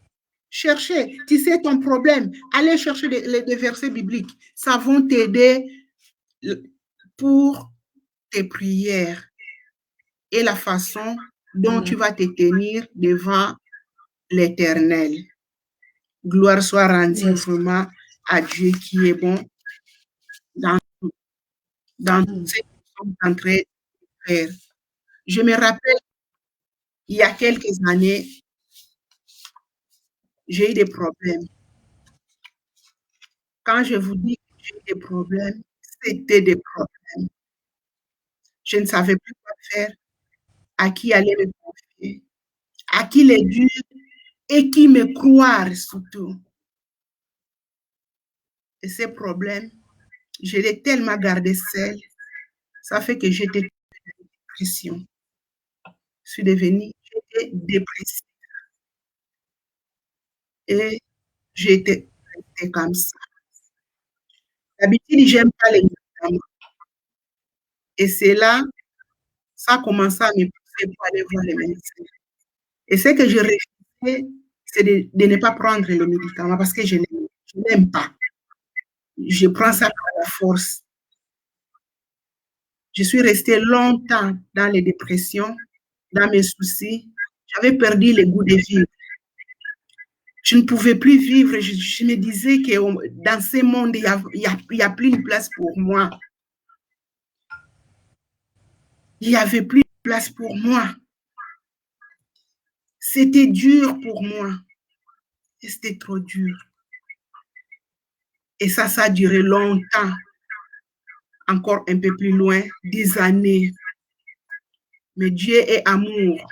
Cherchez, tu sais ton problème, allez chercher des versets bibliques. Ça va t'aider pour tes prières et la façon dont tu vas te tenir devant l'Éternel. Gloire soit rendue vraiment à Dieu qui est bon dans tout ce que nous sommes en train de faire. Je me rappelle, il y a quelques années, j'ai eu des problèmes. Quand je vous dis que j'ai eu des problèmes, c'était des problèmes. Je ne savais plus quoi faire, à qui aller me confier, à qui les dire et qui me croire surtout. Et ces problèmes, je l'ai tellement gardé seul, ça fait que j'étais en dépression. Je suis devenue dépressive. Et j'étais comme ça. D'habitude, je n'aime pas les médicaments. Et c'est là, ça a commencé à me pousser pour aller voir les médecins. Et ce que je refusais, c'est de ne pas prendre les médicaments parce que je n'aime pas. Je prends ça par la force. Je suis restée longtemps dans les dépressions, dans mes soucis. J'avais perdu le goût de vivre. Je ne pouvais plus vivre. Je me disais que dans ce monde, il n'y a plus de place pour moi. Il n'y avait plus de place pour moi. C'était dur pour moi. C'était trop dur. Et ça a duré longtemps. Encore un peu plus loin, des années. Mais Dieu est amour.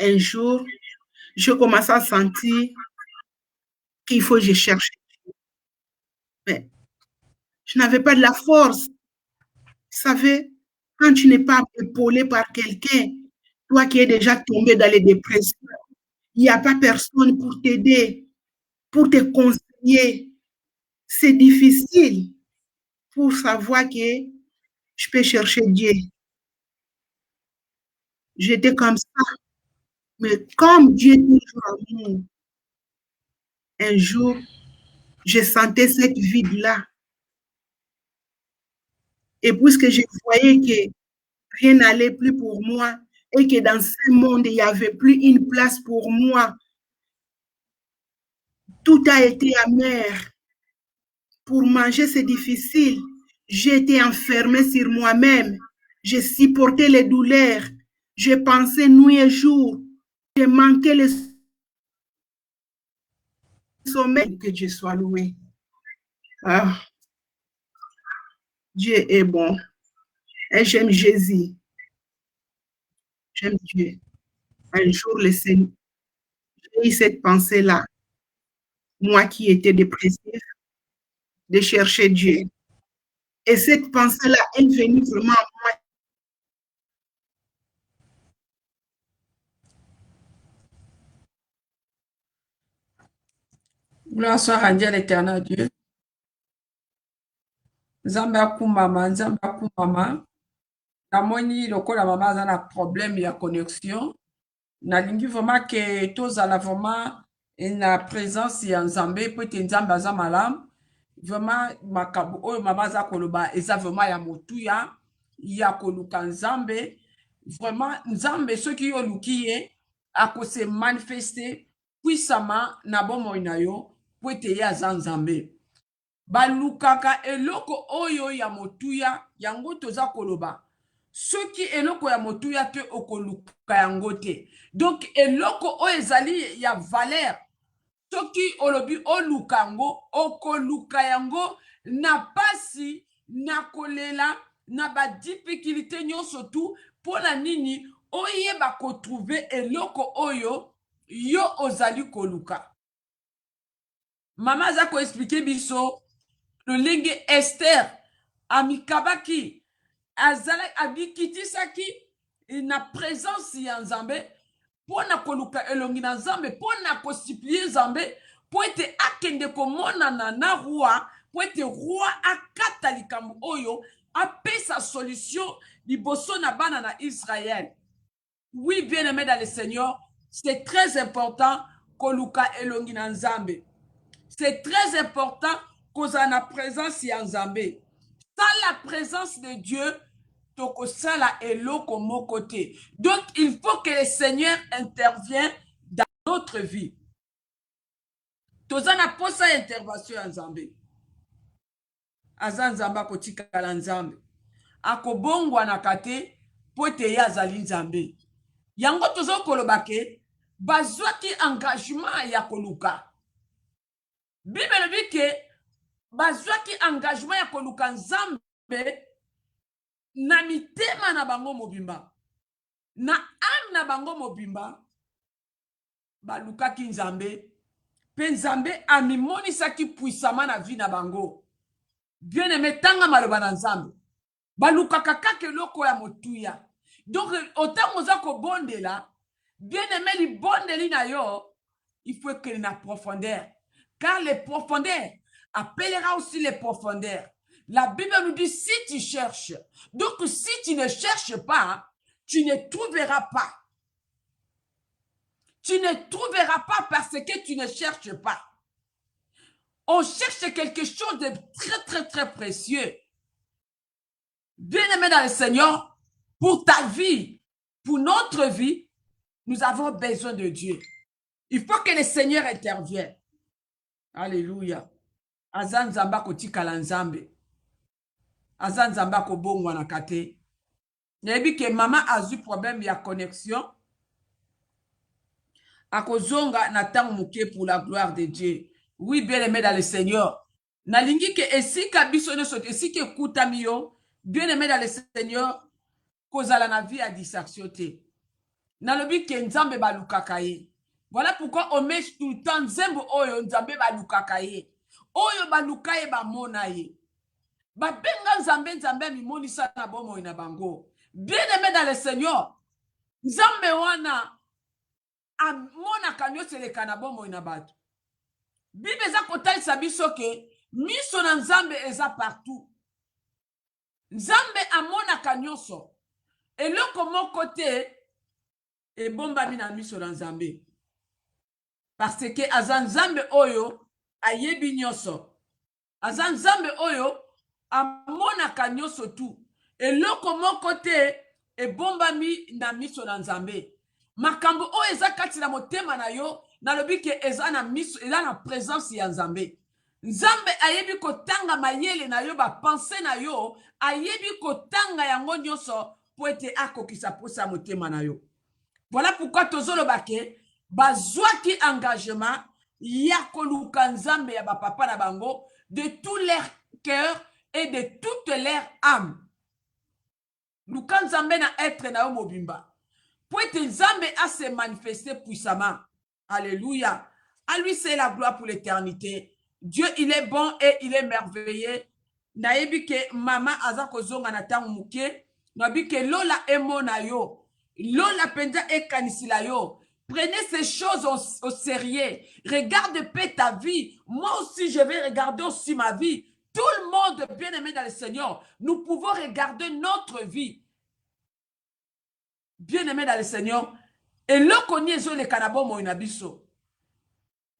un jour, je commence à sentir qu'il faut que je cherche. Mais je n'avais pas de la force. Vous savez, quand tu n'es pas épaulé par quelqu'un, toi qui es déjà tombé dans les dépressions, il n'y a pas personne pour t'aider, pour te conseiller. C'est difficile pour savoir que je peux chercher Dieu. J'étais comme ça. Mais comme Dieu est toujours amour, un jour, je sentais cette vide-là. Et puisque je voyais que rien n'allait plus pour moi et que dans ce monde, il n'y avait plus une place pour moi, tout a été amer. Pour manger, c'est difficile. J'ai été enfermée sur moi-même. J'ai supporté les douleurs. Je pensais nuit et jour. J'ai manqué le sommeil. Que Dieu soit loué. Ah, Dieu est bon. Et j'aime Jésus. J'aime Dieu. Un jour, le Seigneur, j'ai eu cette pensée-là. Moi qui étais dépressif, de chercher Dieu. Et cette pensée-là est venue vraiment à moi. Gloire soit rendue à l'éternel Dieu. Nzambe akumama, Nzambe akumama. Namoni lokola mama aza na problème ya connexion. Nalingi vraiment que tozala vraiment na présence ya Nzambe po ete Nzambe aza malamu. Vraiment makambo oyo mama aza koloba eza vraiment ya motuya ya koluka Nzambe. Vraiment Nzambe soki yo luki ye akose manifester puissamment na bomoi na yo po ete ye aza Nzambe. Balukaka eloko oyo ya motuya yango toza koloba. Soki eloko ya motuya te okoluka yango te. Donc eloko oyo ezali ya valeur. Soki olobi oluka yango okoluka yango na pasi na kolela na ba difficulté nyonso tu pona nini oyeba ko trouver eloko oyo yo ozali koluka. Mama za ko expliquer biso lolenge Esther amikabaki azala abikitisaki na présence ya Nzambe pona koluka elongi na Nzambe pona kosiplie Nzambe po ete akende komonana na roi po ete roi akata likambo oyo apesa solution liboso na bana na Israël. Oui, bien-aimé dans le Seigneur, c'est très important koluka elongi na Nzambe. C'est très important qu'on a la présence ya Nzambe. Sans la présence de Dieu, toko sala eloko mon côté. Donc, il faut que le Seigneur intervienne dans notre vie. Tozana posa intervention ya Nzambe. Aza Nzamba kotika la Nzambe. Akobongwa na kate pote ya zali Nzambe. Yango tozo kolobake bazwaki engagement ya koluka. Bible dit que bazwaki engagement ya koluka Nzambe na mitema na bango mobimba. Na âme na bango mobimba balukaki Nzambe. Pe Nzambe amimonisaki puissamment na vie na bango. Bien aimé tanga maloba na Nzambe. Balukaka kaka eloko ya motuya. Donc autant oza ko bondela, bien aimé li bondeli na yo, il faut que na profondeur. Car les profondeurs appellera aussi les profondeurs. La Bible nous dit si tu cherches. Donc si tu ne cherches pas, tu ne trouveras pas. Tu ne trouveras pas parce que tu ne cherches pas. On cherche quelque chose de très, très, très précieux. Bien-aimé dans le Seigneur, pour ta vie, pour notre vie, nous avons besoin de Dieu. Il faut que le Seigneur intervienne. Alléluia. Azan Zamba kotika la Nzambe. Azan Zamba ko bongwa na kate. Nebi que maman a eu problème ya connexion. Akozonga na tango muke pour la gloire de Dieu. Oui, bien aimé dans le Seigneur. Nalingi ke esika biso ne sote esika kutamio. Bien aimé dans le Seigneur. Kozala na vie à distraction te. nalobi ke nzambe balukaka ye. Voilà pourquoi on met tout le temps nzembo oyo nzambe balukaka ye. Oyo baluka ye bamona ye. Babenga nzambe nzambe mimonisa na bomoi na bango. Bien-aimé dans le Seigneur, nzambe wana amona kanyo seleka na bomoi na bato. Bible eza kotalisa biso ke miso na nzambe eza partout. Nzambe amonaka nyonso. Eloko moko te ebombami na miso na nzambe. Parce que aza nzambe oyo ayebi nyonso. Aza nzambe oyo amonaka nyonso tu. Eloko moko te ebombami na miso na nzambe. Makambo oyo eza kati na motema na yo nalobi ke eza na miso, eza na présence ya nzambe. Nzambe ayebi kotanga mayele na yo, ba pensée na yo, ayebi kotanga yango nyonso po ete akokisa posa motema na yo. Voilà pourquoi tozoloba ke bazwaki engagement ya koluka nzambe ya bapapa na bango de tout leur cœur et de toute leur âme. Luka nzambe na être na yo mobimba. Pour être nzambe a se manifester puissamment. Alléluia. À lui c'est la gloire pour l'éternité. Dieu il est bon et il est merveilleux. Nayebi ke mama aza kozonga na tangu muke. Nayebi ke lola emo na yo. Lola penza e kanisila yo. Prenez ces choses au sérieux. Regarde paix ta vie. Moi aussi, je vais regarder aussi ma vie. Tout le monde, bien-aimé dans le Seigneur, nous pouvons regarder notre vie. Bien-aimé dans le Seigneur, et l'okoni ezo le kanabo mo inabiso.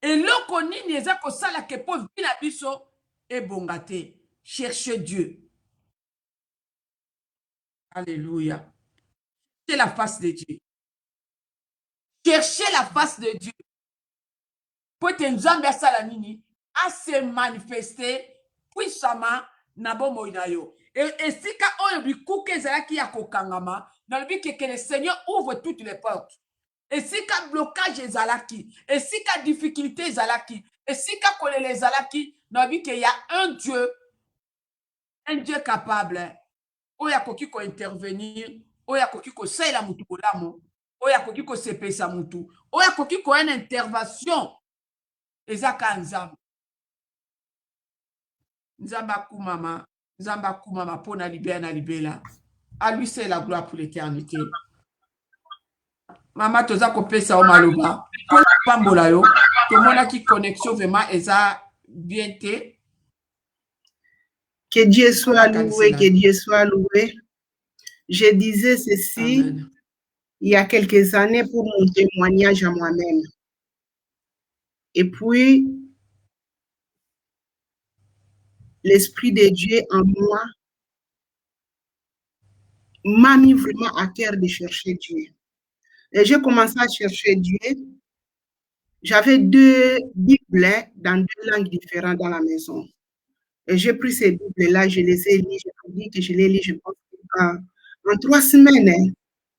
Et l'okoni nieza kosala ke po vinabiso e bongate. Cherchez Dieu. Alléluia. C'est la face de Dieu. Cherchez la face de Dieu. Pour que nzambe asala nini a se manifester puissamment na bomo na yo. Et si ka oyo bikuke ezalaki ya kokangama, na lobi que le Seigneur ouvre toutes les portes. Et si ka blocage ezalaki, et si ka difficulté ezalaki, et si ka kolele ezalaki, na lobi que y a un Dieu capable. Oya koki ko intervenir, oya koki ko sela mutu kolamo. Oya koki ko sepesa mutu. Oya koki ko une intervention. Ezaka nzamba. Nzamba kumama. Nzamba kumama pona libera na libela. À lui c'est la gloire pour l'éternité. Mama toza ko pesa o maloba. Ko pambola yo. To mona ki connexion vraiment eza bien te. Que Dieu soit loué, que Dieu soit loué. Je disais ceci. Amen. Il y a quelques années pour mon témoignage à moi-même. Et puis, l'Esprit de Dieu en moi m'a mis vraiment à cœur de chercher Dieu. Et j'ai commencé à chercher Dieu. J'avais 2 Bibles dans 2 langues différentes dans la maison. Et j'ai pris ces Bibles-là, je les ai lus, je dis que je les lis, je pense en 3 semaines.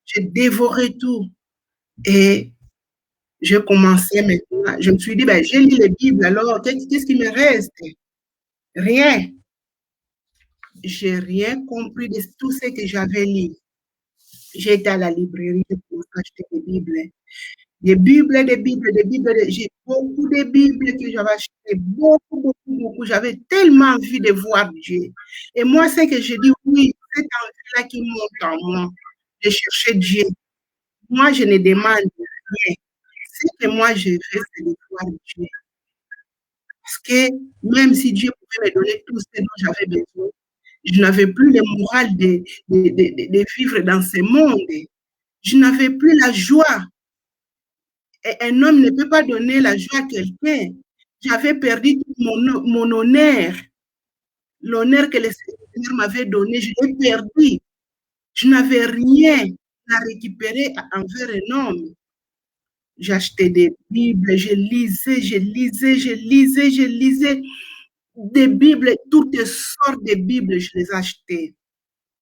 J'ai dévoré tout. Et je commençais maintenant. Je me suis dit, ben, j'ai lu les Bibles, alors qu'est-ce qui me reste? Rien. J'ai rien compris de tout ce que j'avais lu. J'étais à la librairie, j'ai commencé à acheter des Bibles. Des Bibles. J'ai beaucoup de Bibles que j'avais achetées. Beaucoup. J'avais tellement envie de voir Dieu. Et moi, c'est que je dis, oui, cette envie-là qui monte en moi, de chercher Dieu. Moi, je ne demande rien. Ce que moi, je veux, c'est de voir Dieu. Parce que même si Dieu pouvait me donner tout ce dont j'avais besoin, je n'avais plus le moral de vivre dans ce monde. Je n'avais plus la joie. Et un homme ne peut pas donner la joie à quelqu'un. J'avais perdu tout mon honneur. L'honneur que le Seigneur m'avait donné, je l'ai perdu. Je n'avais rien à récupérer envers un homme. J'achetais des Bibles, je lisais des Bibles, toutes sortes de Bibles, je les achetais.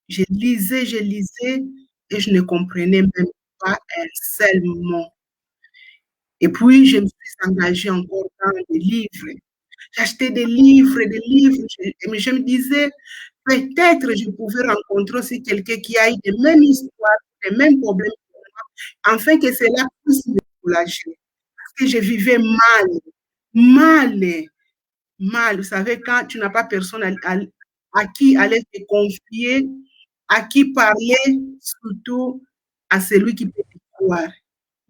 Je lisais et je ne comprenais même pas un seul mot. Et puis, je me suis engagée encore dans des livres. J'achetais des livres, mais je me disais, peut-être je pouvais rencontrer aussi quelqu'un qui a eu les mêmes histoires, les mêmes problèmes. afin que cela puisse me soulager. Parce que je vivais mal. Vous savez, quand tu n'as pas personne à qui aller te confier, à qui parler, surtout à celui qui peut te croire.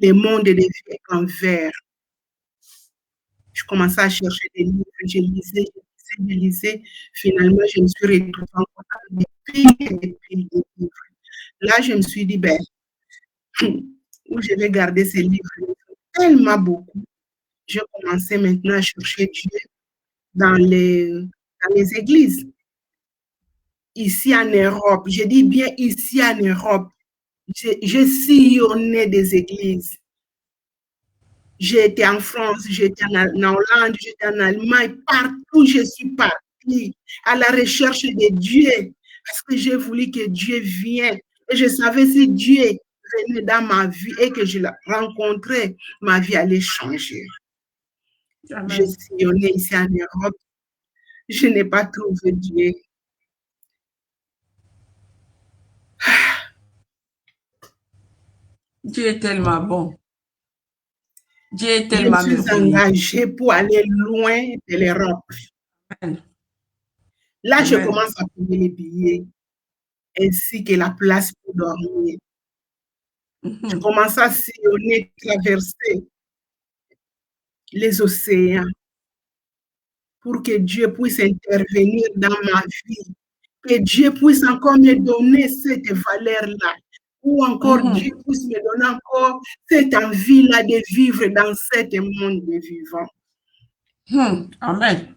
Le monde devient en verre. Je commençais à chercher des livres, je lisais. Finalement, je me suis retrouvée encore avec des piles de livres. Là, je me suis dit, ben, où je vais garder ces livres tellement beaucoup. Je commençais maintenant à chercher Dieu dans les églises. Ici en Europe, je dis bien ici en Europe, je sillonnais des églises. J'ai été en France, j'ai été en Hollande, j'étais en Allemagne, partout je suis partie à la recherche de Dieu parce que j'ai voulu que Dieu vienne. Et je savais si Dieu venait dans ma vie et que je le rencontrais, ma vie allait changer. Amen. Je sillonnais ici en Europe, je n'ai pas trouvé Dieu. Dieu est tellement bon. Dieu est Je tellement me suis merveilleux. engagée pour aller loin de l'Europe. Amen. Là, je Amen. commence à payer les billets ainsi que la place pour dormir. Je commence à sillonner, traverser les océans pour que Dieu puisse intervenir dans ma vie, que Dieu puisse encore me donner cette valeur-là, ou encore Dieu puisse me donner encore cette envie-là de vivre dans ce monde de vivants. Amen.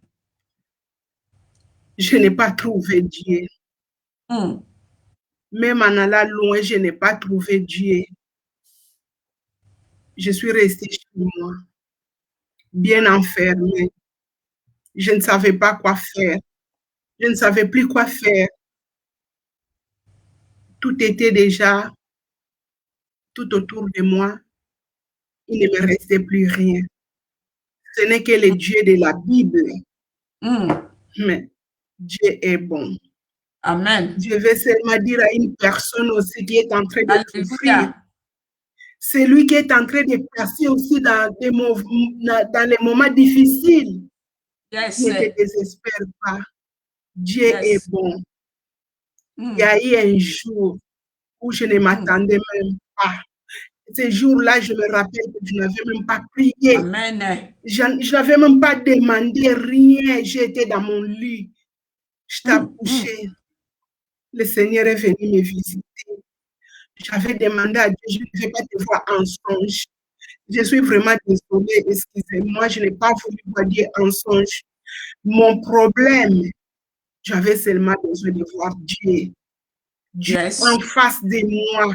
Je n'ai pas trouvé Dieu. Même en allant loin, je n'ai pas trouvé Dieu. Je suis restée chez moi, bien enfermée. Je ne savais pas quoi faire. Je ne savais plus quoi faire. Tout était déjà tout autour de moi. Il ne me restait plus rien. Ce n'est que le Dieu de la Bible. Mais Dieu est bon. Amen. Je vais seulement dire à une personne aussi qui est en train de souffrir. Alléluia. C'est lui qui est en train de passer aussi dans les moments difficiles. Yes. Ne te désespère pas. Dieu Yes. est bon. Il y a eu un jour où je ne m'attendais même pas. Ce jour-là, je me rappelle que je n'avais même pas prié. Amen. Je n'avais même pas demandé rien. J'étais dans mon lit. Je t'accouchais. Le Seigneur est venu me visiter. J'avais demandé à Dieu, je ne vais pas te voir en songe. Je suis vraiment désolée, excusez-moi, je n'ai pas voulu voir Dieu en songe. Mon problème, j'avais seulement besoin de voir Dieu. Dieu en face de moi.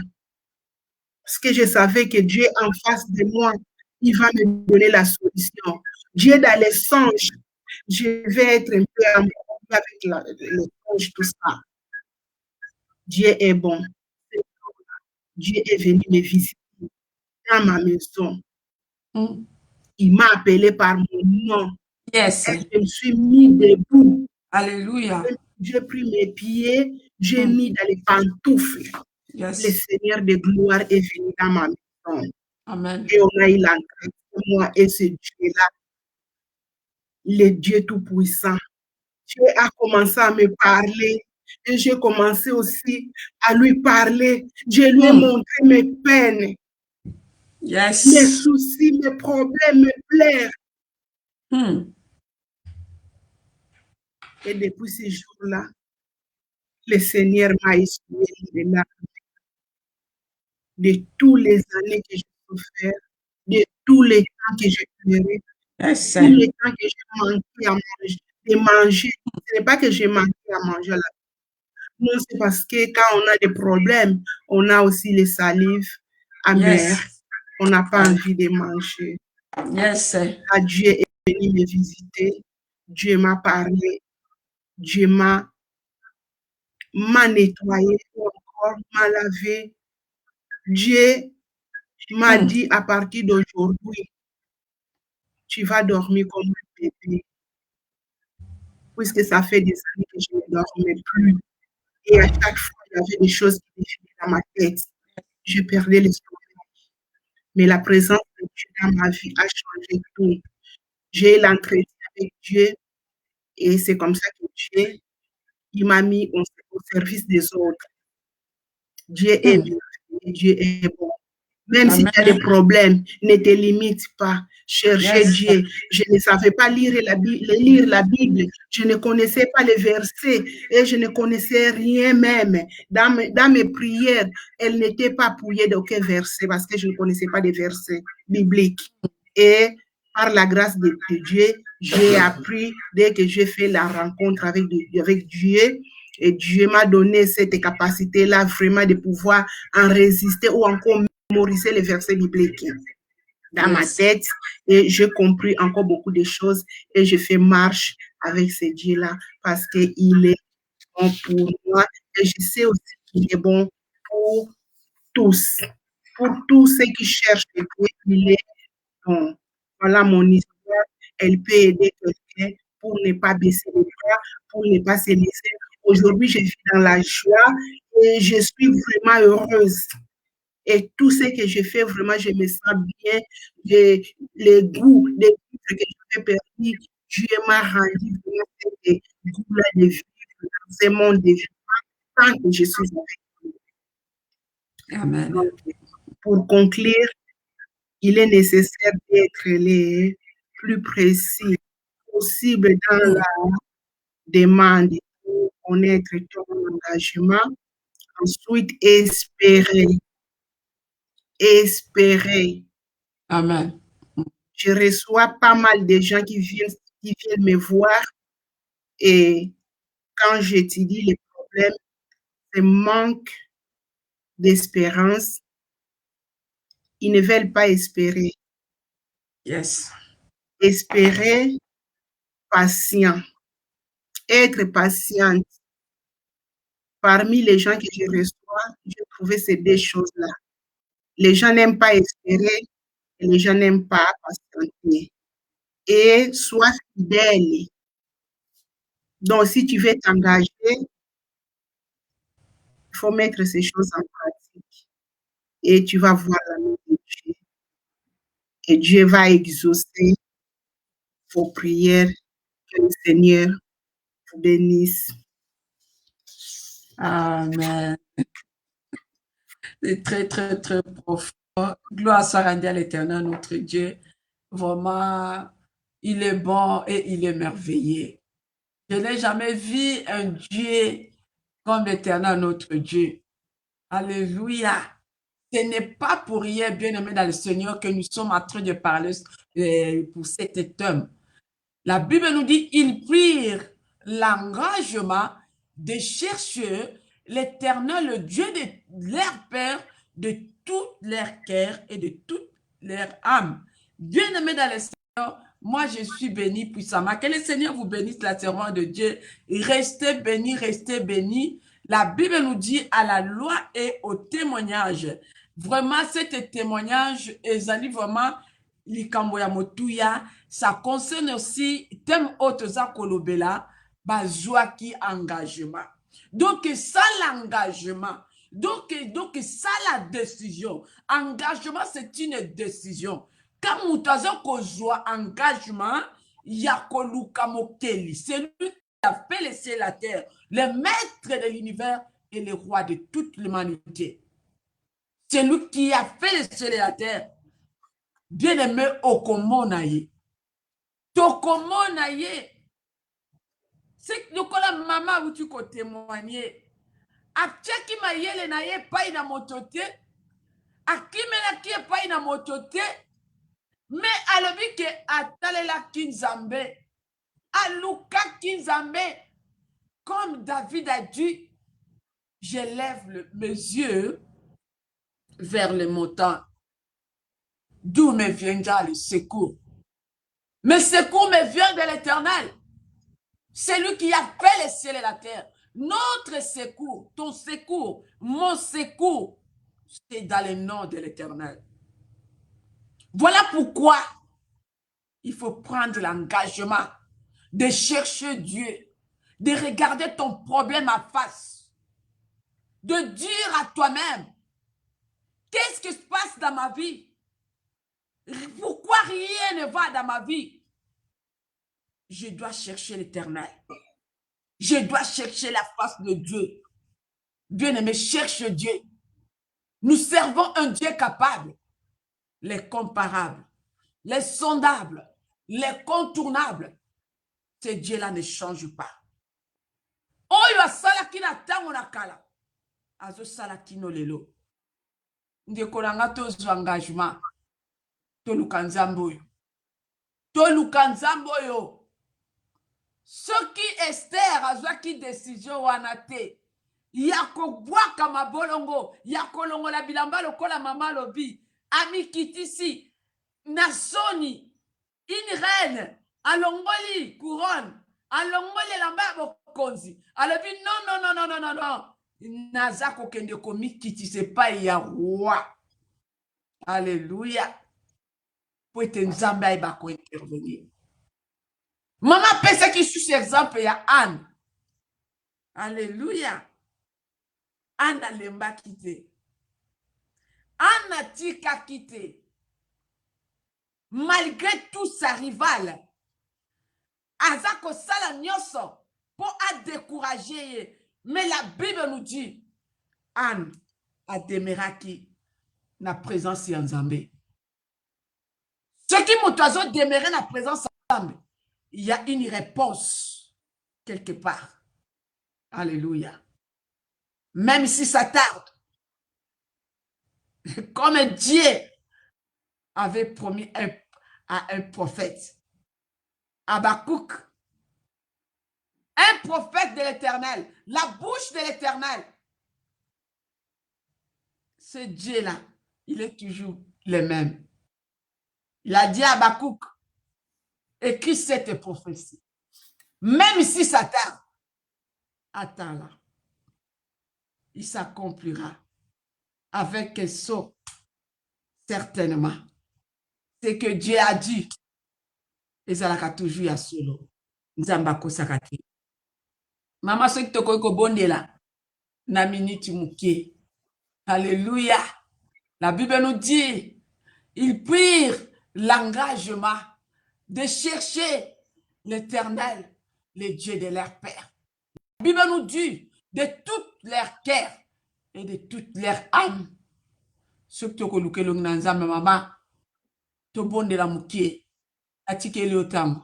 Parce que je savais que Dieu en face de moi, il va me donner la solution. Dieu dans les songes, je vais être un peu en couple avec les songes, tout ça. Dieu est bon. Dieu est venu me visiter dans ma maison. Il m'a appelé par mon nom. Yes. Et je me suis mis debout. Alléluia. J'ai pris mes pieds, j'ai mis dans les pantoufles. Yes. Le Seigneur de gloire est venu dans ma maison. Amen. Et on a eu l'entrée de moi et ce Dieu-là, le Dieu Tout-Puissant. Dieu a commencé à me parler et j'ai commencé aussi à lui parler. Je lui ai montré mes peines, Yes. mes soucis, mes problèmes, mes plaies. Et depuis ce jour-là, le Seigneur m'a essuyé les larmes de toutes les années que j'ai souffert, de tous les temps que j'ai pleuré, Yes. tous les temps que j'ai manqué à manger. De manger. Ce n'est pas que j'ai manqué à manger là. Non, c'est parce que quand on a des problèmes, on a aussi les salives amères. Yes. On n'a pas envie de manger. Yes. Dieu est venu me visiter. Dieu m'a parlé. Dieu m'a nettoyé encore, m'a lavé. Dieu m'a dit à partir d'aujourd'hui, tu vas dormir comme un bébé. Puisque ça fait des années que je ne dormais plus. Et à chaque fois, il y avait des choses qui défilaient dans ma tête. Je perdais le sommeil. Mais la présence de Dieu dans ma vie a changé tout. J'ai l'entretien avec Dieu et c'est comme ça que Dieu, il m'a mis au service des autres. Dieu est bien, Dieu est bon. Même si tu as des problèmes, ne te limite pas. Cherchez Dieu. Je ne savais pas lire la Bible. Je ne connaissais pas les versets et je ne connaissais rien même. Dans mes prières, elles n'étaient pas appuyées d'aucun verset parce que je ne connaissais pas des versets bibliques. Et par la grâce de Dieu, j'ai appris dès que j'ai fait la rencontre avec Dieu. Et Dieu m'a donné cette capacité-là vraiment de pouvoir en résister ou encore mémoriser les versets bibliques dans ma tête. Et j'ai compris encore beaucoup de choses et je fais marche avec ce Dieu-là parce qu'il est bon pour moi. Et je sais aussi qu'il est bon pour tous. Pour tous ceux qui cherchent Dieu, il est bon. Voilà mon histoire. Elle peut aider quelqu'un pour ne pas baisser les bras, pour ne pas se laisser. Aujourd'hui, je vis dans la joie et je suis vraiment heureuse. Et tout ce que je fais, vraiment, je me sens bien. Les goûts, les livres que j'avais perdu, Dieu m'a rendu vraiment ces goûts-là de vivre dans ce monde de vie tant que je suis avec lui. Amen. Donc, pour conclure, il est nécessaire d'être les plus précis possible dans la demande pour connaître ton engagement. Ensuite, espérer. Amen. Je reçois pas mal de gens qui viennent me voir et quand j'étudie les problèmes, ce manque d'espérance, ils ne veulent pas espérer. Yes. Espérer, patient, être patiente. Parmi les gens que je reçois, j'ai trouvé ces deux choses-là. Les gens n'aiment pas espérer et les gens n'aiment pas patienter. Et sois fidèle. Donc, si tu veux t'engager, il faut mettre ces choses en pratique. Et tu vas voir la main de Dieu. Et Dieu va exaucer vos prières. Que le Seigneur vous bénisse. Amen. C'est très, très, très profond. Gloire soit rendue à l'Éternel, notre Dieu. Vraiment, il est bon et il est merveilleux. Je n'ai jamais vu un Dieu comme l'Éternel, notre Dieu. Alléluia. Ce n'est pas pour rien, bien-aimé dans le Seigneur, que nous sommes en train de parler pour cet homme. La Bible nous dit, ils prirent l'engagement de chercher l'Éternel, le Dieu de leur Père, de tout leur cœur et de toute leur âme. Bien-aimé dans le Seigneur, moi je suis béni puissamment. Que le Seigneur vous bénisse, la servante de Dieu. Restez bénis, restez bénis. La Bible nous dit à la loi et au témoignage. Vraiment, cet témoignage, ezali vraiment likambo ya motuya, ça concerne aussi thème otoza kolobela, bazwaki engagement. Donc, ça l'engagement. Donc, ça la décision. Engagement, c'est une décision. Quand mutazo kozwa engagement, yakoluka mokeli. C'est lui qui a fait le ciel et la terre, le maître de l'univers et le roi de toute l'humanité. C'est lui qui a fait le ciel et la terre. Bien-aimé, okomona ye. Tokomona ye. C'est le maman où tu peux témoigner. Achaki mayele na ye pai na motote. Akimela ki pai na motote. Mais alobi ke atalela kinzambe. Aluka kinzambe. Comme David a dit, j'élève mes yeux vers le montant. D'où me viendra le secours? Mes secours me viennent de l'Éternel. C'est lui qui a fait le ciel et la terre. Notre secours, ton secours, mon secours, c'est dans le nom de l'Éternel. Voilà pourquoi il faut prendre l'engagement de chercher Dieu, de regarder ton problème en face, de dire à toi-même, qu'est-ce qui se passe dans ma vie? Pourquoi rien ne va dans ma vie? Je dois chercher l'Éternel. Je dois chercher la face de Dieu. Bien-aimé, cherche Dieu. Nous servons un Dieu capable, les comparables, les sondables, les contournables. Ce Dieu-là ne change pas. Oyo asalaki na tango na kala. Azo salaki no lelo. Ndeko nanga tozwa engagement. Toluka nzambe oyo. Toluka nzambe oyo. Soki Esther azwaki décision wana te. Ya kobwaka mabolongo. Ya kolongola bilamba lokola mama lobi. Ami kitisi. Nasoni. Une reine. Alongoli couronne. Alongoli lamba bokonzi. Alobi non. Naza kokende komi kitise pa ya roi. Alléluia. Pour être nzambe aiba ko intervenir. Maman pense qui sous exemple ya Anne. Alléluia. Anne alemba kite. Anne atika kite. Malgré tout sa rivale. Azako sala nyoso pour a décourager. Mais la Bible nous dit, Anne a demeuré na présence de Nzambe. Ce qui m'ont demeuré na présence de Nzambe, il y a une réponse quelque part. Alléluia. Même si ça tarde, comme Dieu avait promis à un prophète, Habakkuk, un prophète de l'Éternel, la bouche de l'Éternel. Ce Dieu-là, il est toujours le même. Il a dit à Habakkuk, écris cette prophétie. Même si ça tarde, attends-la. Il s'accomplira avec un saut, certainement. Ce que Dieu a dit, ezalaka toujours à solo. Nzambako sakati. Maman, ce que tu as bondela, na minute mouké. Alléluia. La Bible nous dit, ils prirent l'engagement de chercher l'Éternel, le Dieu de leur père. La Bible nous dit, de toute leur cœur et de toute leur âme. Ce que tu as louké l'ongnanzame, maman, tu bondela mouké, atike le otam.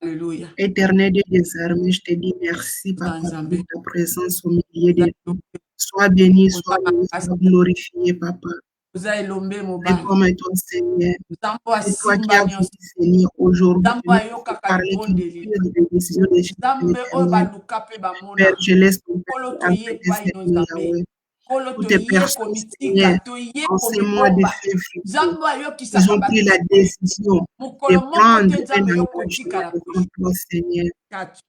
Alléluia. Éternel Dieu des armées, je te dis merci, Papa, pour ta présence au milieu de nous. Sois béni, sois glorifié, Papa. C'est comme toi, Seigneur. C'est toi qui as voulu, Seigneur, aujourd'hui, parler des décisions de Père, je laisse ton Père toutes les personnes, Seigneur, en ces mois de février, ils ont pris la décision de prendre un engagement devant toi, Seigneur.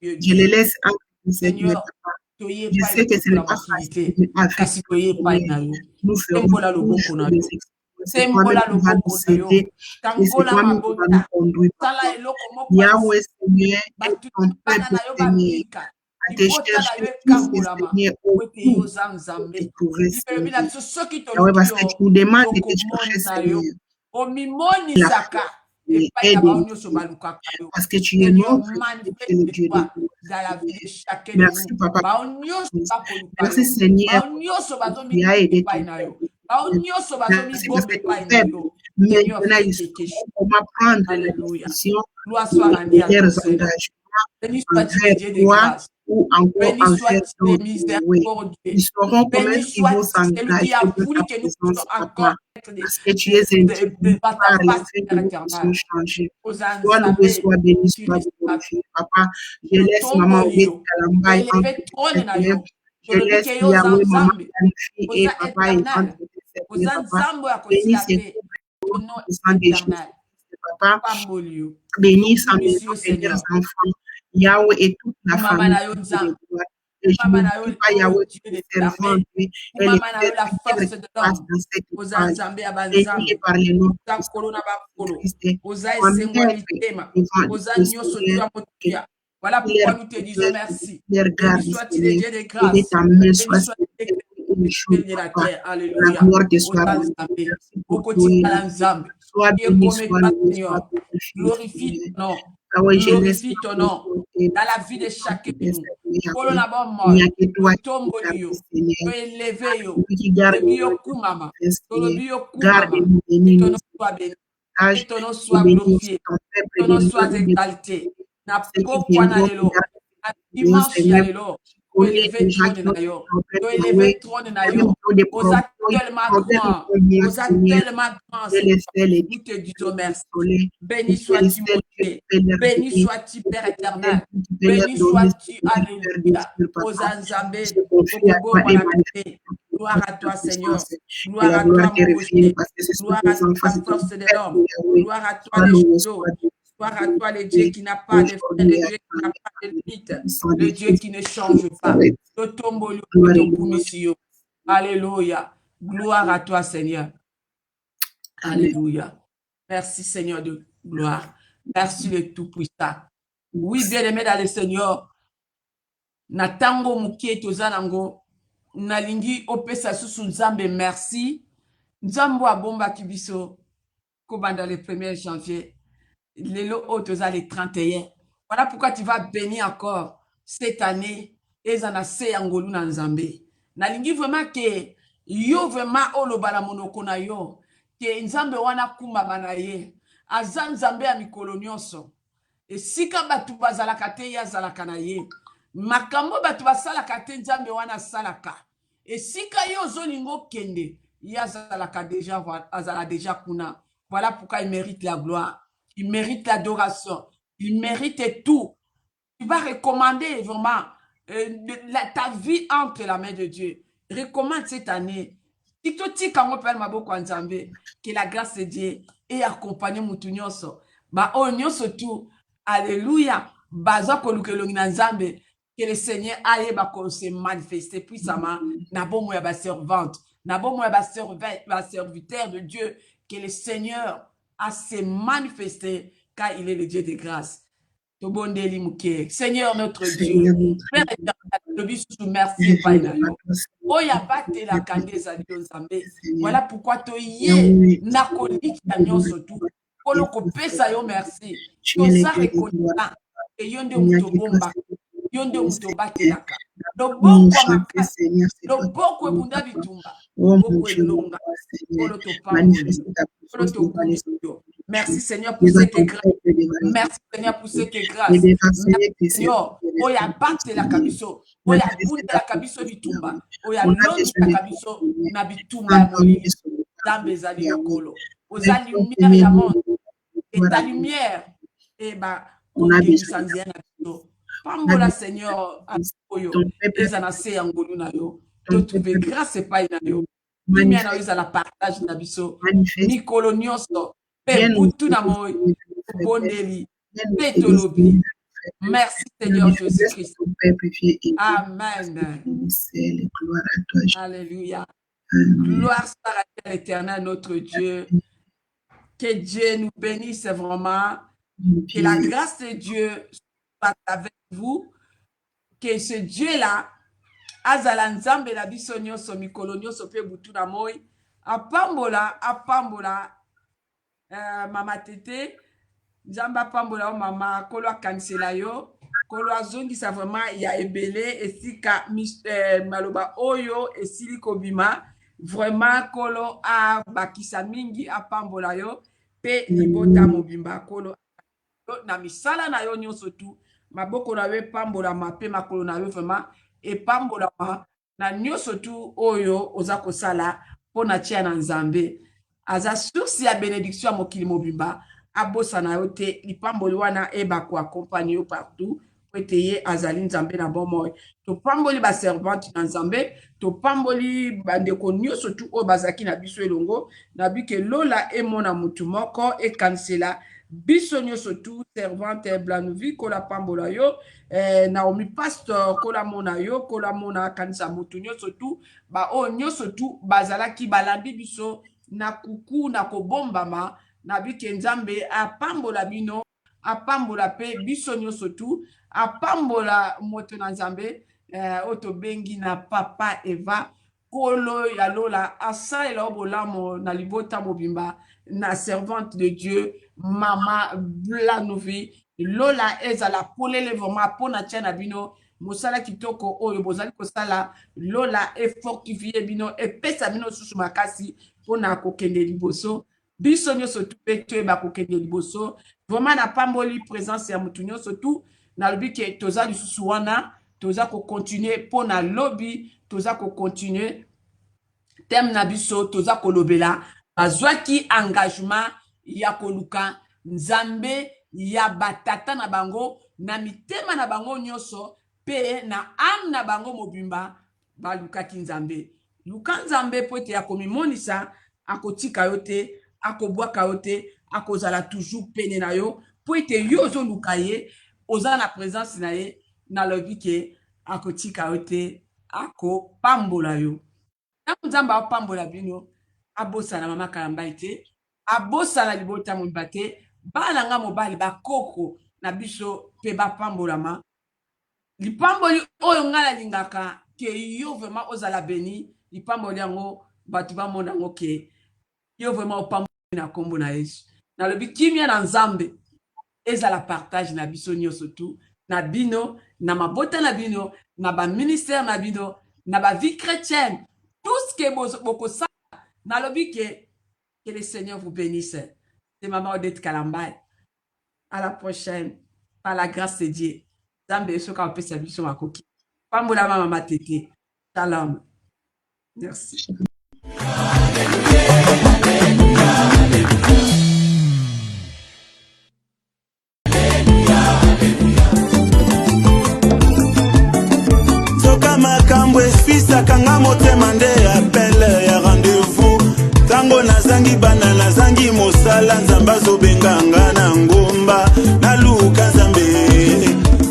Je les laisse en Seigneur, Papa. Je sais que ce n'est pas facile à faire. Nous ferons toujours des expériences. C'est toi-même qui vas nous aider et c'est toi-même qui vas nous conduire. Yahweh, Seigneur, est ton peuple, Seigneur. À te chercher tous, Seigneur, autour de trouver, Seigneur. Yahweh, parce que tu nous demandes de te chercher, Seigneur. Aide-nous, parce que tu es notre Dieu, tu es le Dieu de nous. Merci, Papa. Merci, Seigneur, qui a aidé ton peuple. Merci parce que ton peuple, maintenant, ils sont comment prendre la décision de leurs engagements envers toi ou encore envers ton Dieu. Ils sauront comment ils vont s'engager pour ta présence, Papa. Parce que tu es un Dieu par le fait que nous puissions changer. Sois loué, sois béni, sois glorifié, Papa. Je laisse maman Kalambaï entre tes mains. Je laisse Yahweh, maman Kanifi et papa et entre tes mains, Papa. Bénis ces coups des choses, Papa. Bénis sans leurs enfants. Yahweh et toute la famille. Et je ne dis pas Yahweh, tu es servant, et les fidèles qui passent dans cette phase. Bénis par les noms de Christ. Voilà pourquoi nous te disons merci. Soit il est Dieu de grâce. Et ta main soit la gloire de soi. Sois qui est béni, comme sois toi, loué, sois Seigneur. glorifié, Glorifie Seigneur. ton nom. Ah ouais, je laisse Glorifie ma ton nom côté, dans la vie de chacun de nous. Kolo il na bon n'y moi, a que toi to qui peux tomboli garder, yo, to Seigneur. élevé yo, Celui qui garde to mon bio âme, kumama, to Seigneur. bio kumama. Garde-nous, Que ton bénis-nous, nom soit béni, que ton nom et soit bénis aussi glorifié, ton peuple, que ton nom soit bénis-nous de exalté. Na ceux qui pokwa na viendront lelo, regarder na cette vidéo, dimanche ya Seigneur. lelo, Tu to connais élevé déjà trône qui ont na des yo, problèmes, to Yahweh. élevé trône na Même yo. qui ont des Osa problèmes tellement grand, pour moi, osa Seigneur. tellement grand, Je Seigneur. les sais, les Nous te disons difficultés, merci. consoler. Béni Tu les sois-tu, sais, mon tu Dieu. peux leur Béni donner. sois-tu, Tu Père peux éternel. leur Béni donner, sois-tu, Père des alléluia. cieux, Aux Papa. Anzambé, Je confie à Bobo toi et Wanakate. Gloire à ta toi, Seigneur. puissance. Que Gloire la à gloire toi, te mon revienne rocher. parce que ce sont Gloire à tes toi, enfants, la c'est ton force de peuple, l'homme. Yahweh. Gloire à toi, Sois le loué, Shaddai. sois Gloire à toi, le Dieu glorifié qui n'a pas de fin, aujourd'hui le et à Dieu qui n'a pas de jamais. limite, Puissant de le Dieu qui ne change pas. Jésus. Le tombeau, le Gloire et ton louange. commission. Alléluia. Gloire à toi, Seigneur. Amen. Alléluia. Merci, Seigneur de gloire. Merci le Tout-Puissant. Oui, bien-aimé dans le Seigneur. Na tango mukie tozanango. Nalingi opesa susu nzambe merci. Nzambo abomba kibiso. Kobanda le 1er janvier. Lelo otoza le 31. Voilà pourquoi tu vas bénir encore cette année. Ezana se yangolu na nzambe. Nalingi vraiment que yo vraiment olobala monoko na yo. Ke nzambe wana kumbama na ye. Aza nzambe ya mikolo nyonso. Esika batu bazalaka te ye azalaka na ye. Makambo batu basalaka te nzambe wana salaka. Esika yo ozolingo kende ye azalaka déjà kuna. Voilà pourquoi il mérite la gloire. Il mérite l'adoration. Il mérite tout. Tu vas recommander vraiment ta vie entre la main de Dieu. Recommande cette année. Que la grâce de Dieu ait accompagné mutu nyonso. Ba o nyonso tout. Alléluia. Baza kolukelongi na nzambe. Que le Seigneur aille se manifester puissamment. Nabomo ya ba servante. Nabomo ya ba serviteur de Dieu. Que le Seigneur a se manifester car il est le Dieu de grâce. Seigneur notre Dieu, Père éternel, merci. Voilà pourquoi tu es nakoliki na nyonso tu. Koloko pesa yo merci. Toza reconnaissant et yonde mutobomba, yonde mutobakelaka. Loboko makasi, loboko ebunda bitumba, loboko elonga. Kolo topamboli, kolo tokumisi yo. Merci Seigneur pour cette grâce. Merci Seigneur pour cette grâce. Merci Seigneur. Oya bate la kabiso. Oya bunde la kabiso bitumba. Oya longi la kabiso na bitumba ya molili. Zambe zali yokolo. Oza lumière ya monde. Et ta lumière, eh ben, konde misanzi na biso. Pambola Seigneur oyo. Ezana se yangolu na yo. To trouver grâce pa na yo. Lumière na yo ezala partage na biso. Mikolo nyonso. Pe butu na moi. Bondeli. Petolobi. Merci Seigneur Jésus-Christ. Amen. Alléluia. Gloire soit à l'Éternel, notre Dieu. Que Dieu nous bénisse vraiment. Que la grâce de Dieu soit avec vous. Que ce Dieu-là, azala nzambe la biso nyonso mikolo nyonso pe butu na moi. Apambola. Mama Tete. Nzamba pambola o mama kolo akanisela yo kolo azongisa vraiment ya ebele esika maloba oyo esili kobima vraiment kolo a bakisa mingi apambola yo pe libota mobimba kolo na misala na yo nyonso tu maboko na yo pambola mape makolo na yo vraiment epambola na nyonso tu oyo oza kosala pona tia na nzambe aza source ya bénédiction ya mokili mobimba abosa na yo te lipamboli wana eba ko accompagner yo partout ete ye azali nzambe na bomoi topamboli baservante na nzambe topamboli bandeko nyonso tu oyo bazalaki na biso elongo na bike lola emona mutu moko ekanisela biso nyonso tu servante Blanuvi kola pambola yo Naomi pasteur kola mona yo kola mona kanisa mutu nyonso tu ba o nyonso tu bazalaki balandi biso na kuku na kobombama na bike nzambe apambola bino apambola pe biso nyonso tu apambola moto na nzambe oto bengi na papa Eva kolo ya lola asalela obolamo na libota mobimba na servante de Dieu mama Blanovi lola ezala polele vraiment pona tia na bino mosala kitoko oyo bozali kosala lola efortifie bino epesa bino susu makasi pona kokende liboso biso nyonso tu pe toyeba kokende liboso vraiment na pamboli présence ya mutu nyonso tu nalobi ke toza lisusu wana toza kocontinue pona lobi toza kocontinue teme na biso toza kolobela bazwaki engagement ya koluka nzambe ya batata na bango na mitema na bango nyonso pe na ame na bango mobimba balukaki nzambe luka nzambe po ete akomimonisa akotika yo te akobwaka yo te akozala toujours pene na yo po ete yo ozoluka ye oza na présence na ye nalobi ke akotika yo te akopambola yo ntango nzambe apambola bino abosana mama Kalambai te abosana libota mobimba te bana nga mobali bakoko na biso pe bapambolama lipamboli oyo nga nalingaka ke yo vraiment ozala beni lipamboli yango bato bamona yango ke yo vraiment opamboli na kombo na Yesu nalobi kimia na nzambe ezala partage na biso nyonso tu na bino na mabota na bino na baministère na bino na bavie chrétienne tout ce que bokosala nalobi que le Seigneur vous bénisse. C'est Maman Odette Kalambai. À la prochaine. Par la grâce de Dieu. Zambe soka ope sa biso makoki. Pambola mama tete. Shalom. Merci. Soka makambo espisaka nga motema nde appel ya rendez-vous tango nazangi bana nazangi mosala nzambe azobenganga na ngomba naluka nzambe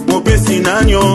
mopesi na nyonso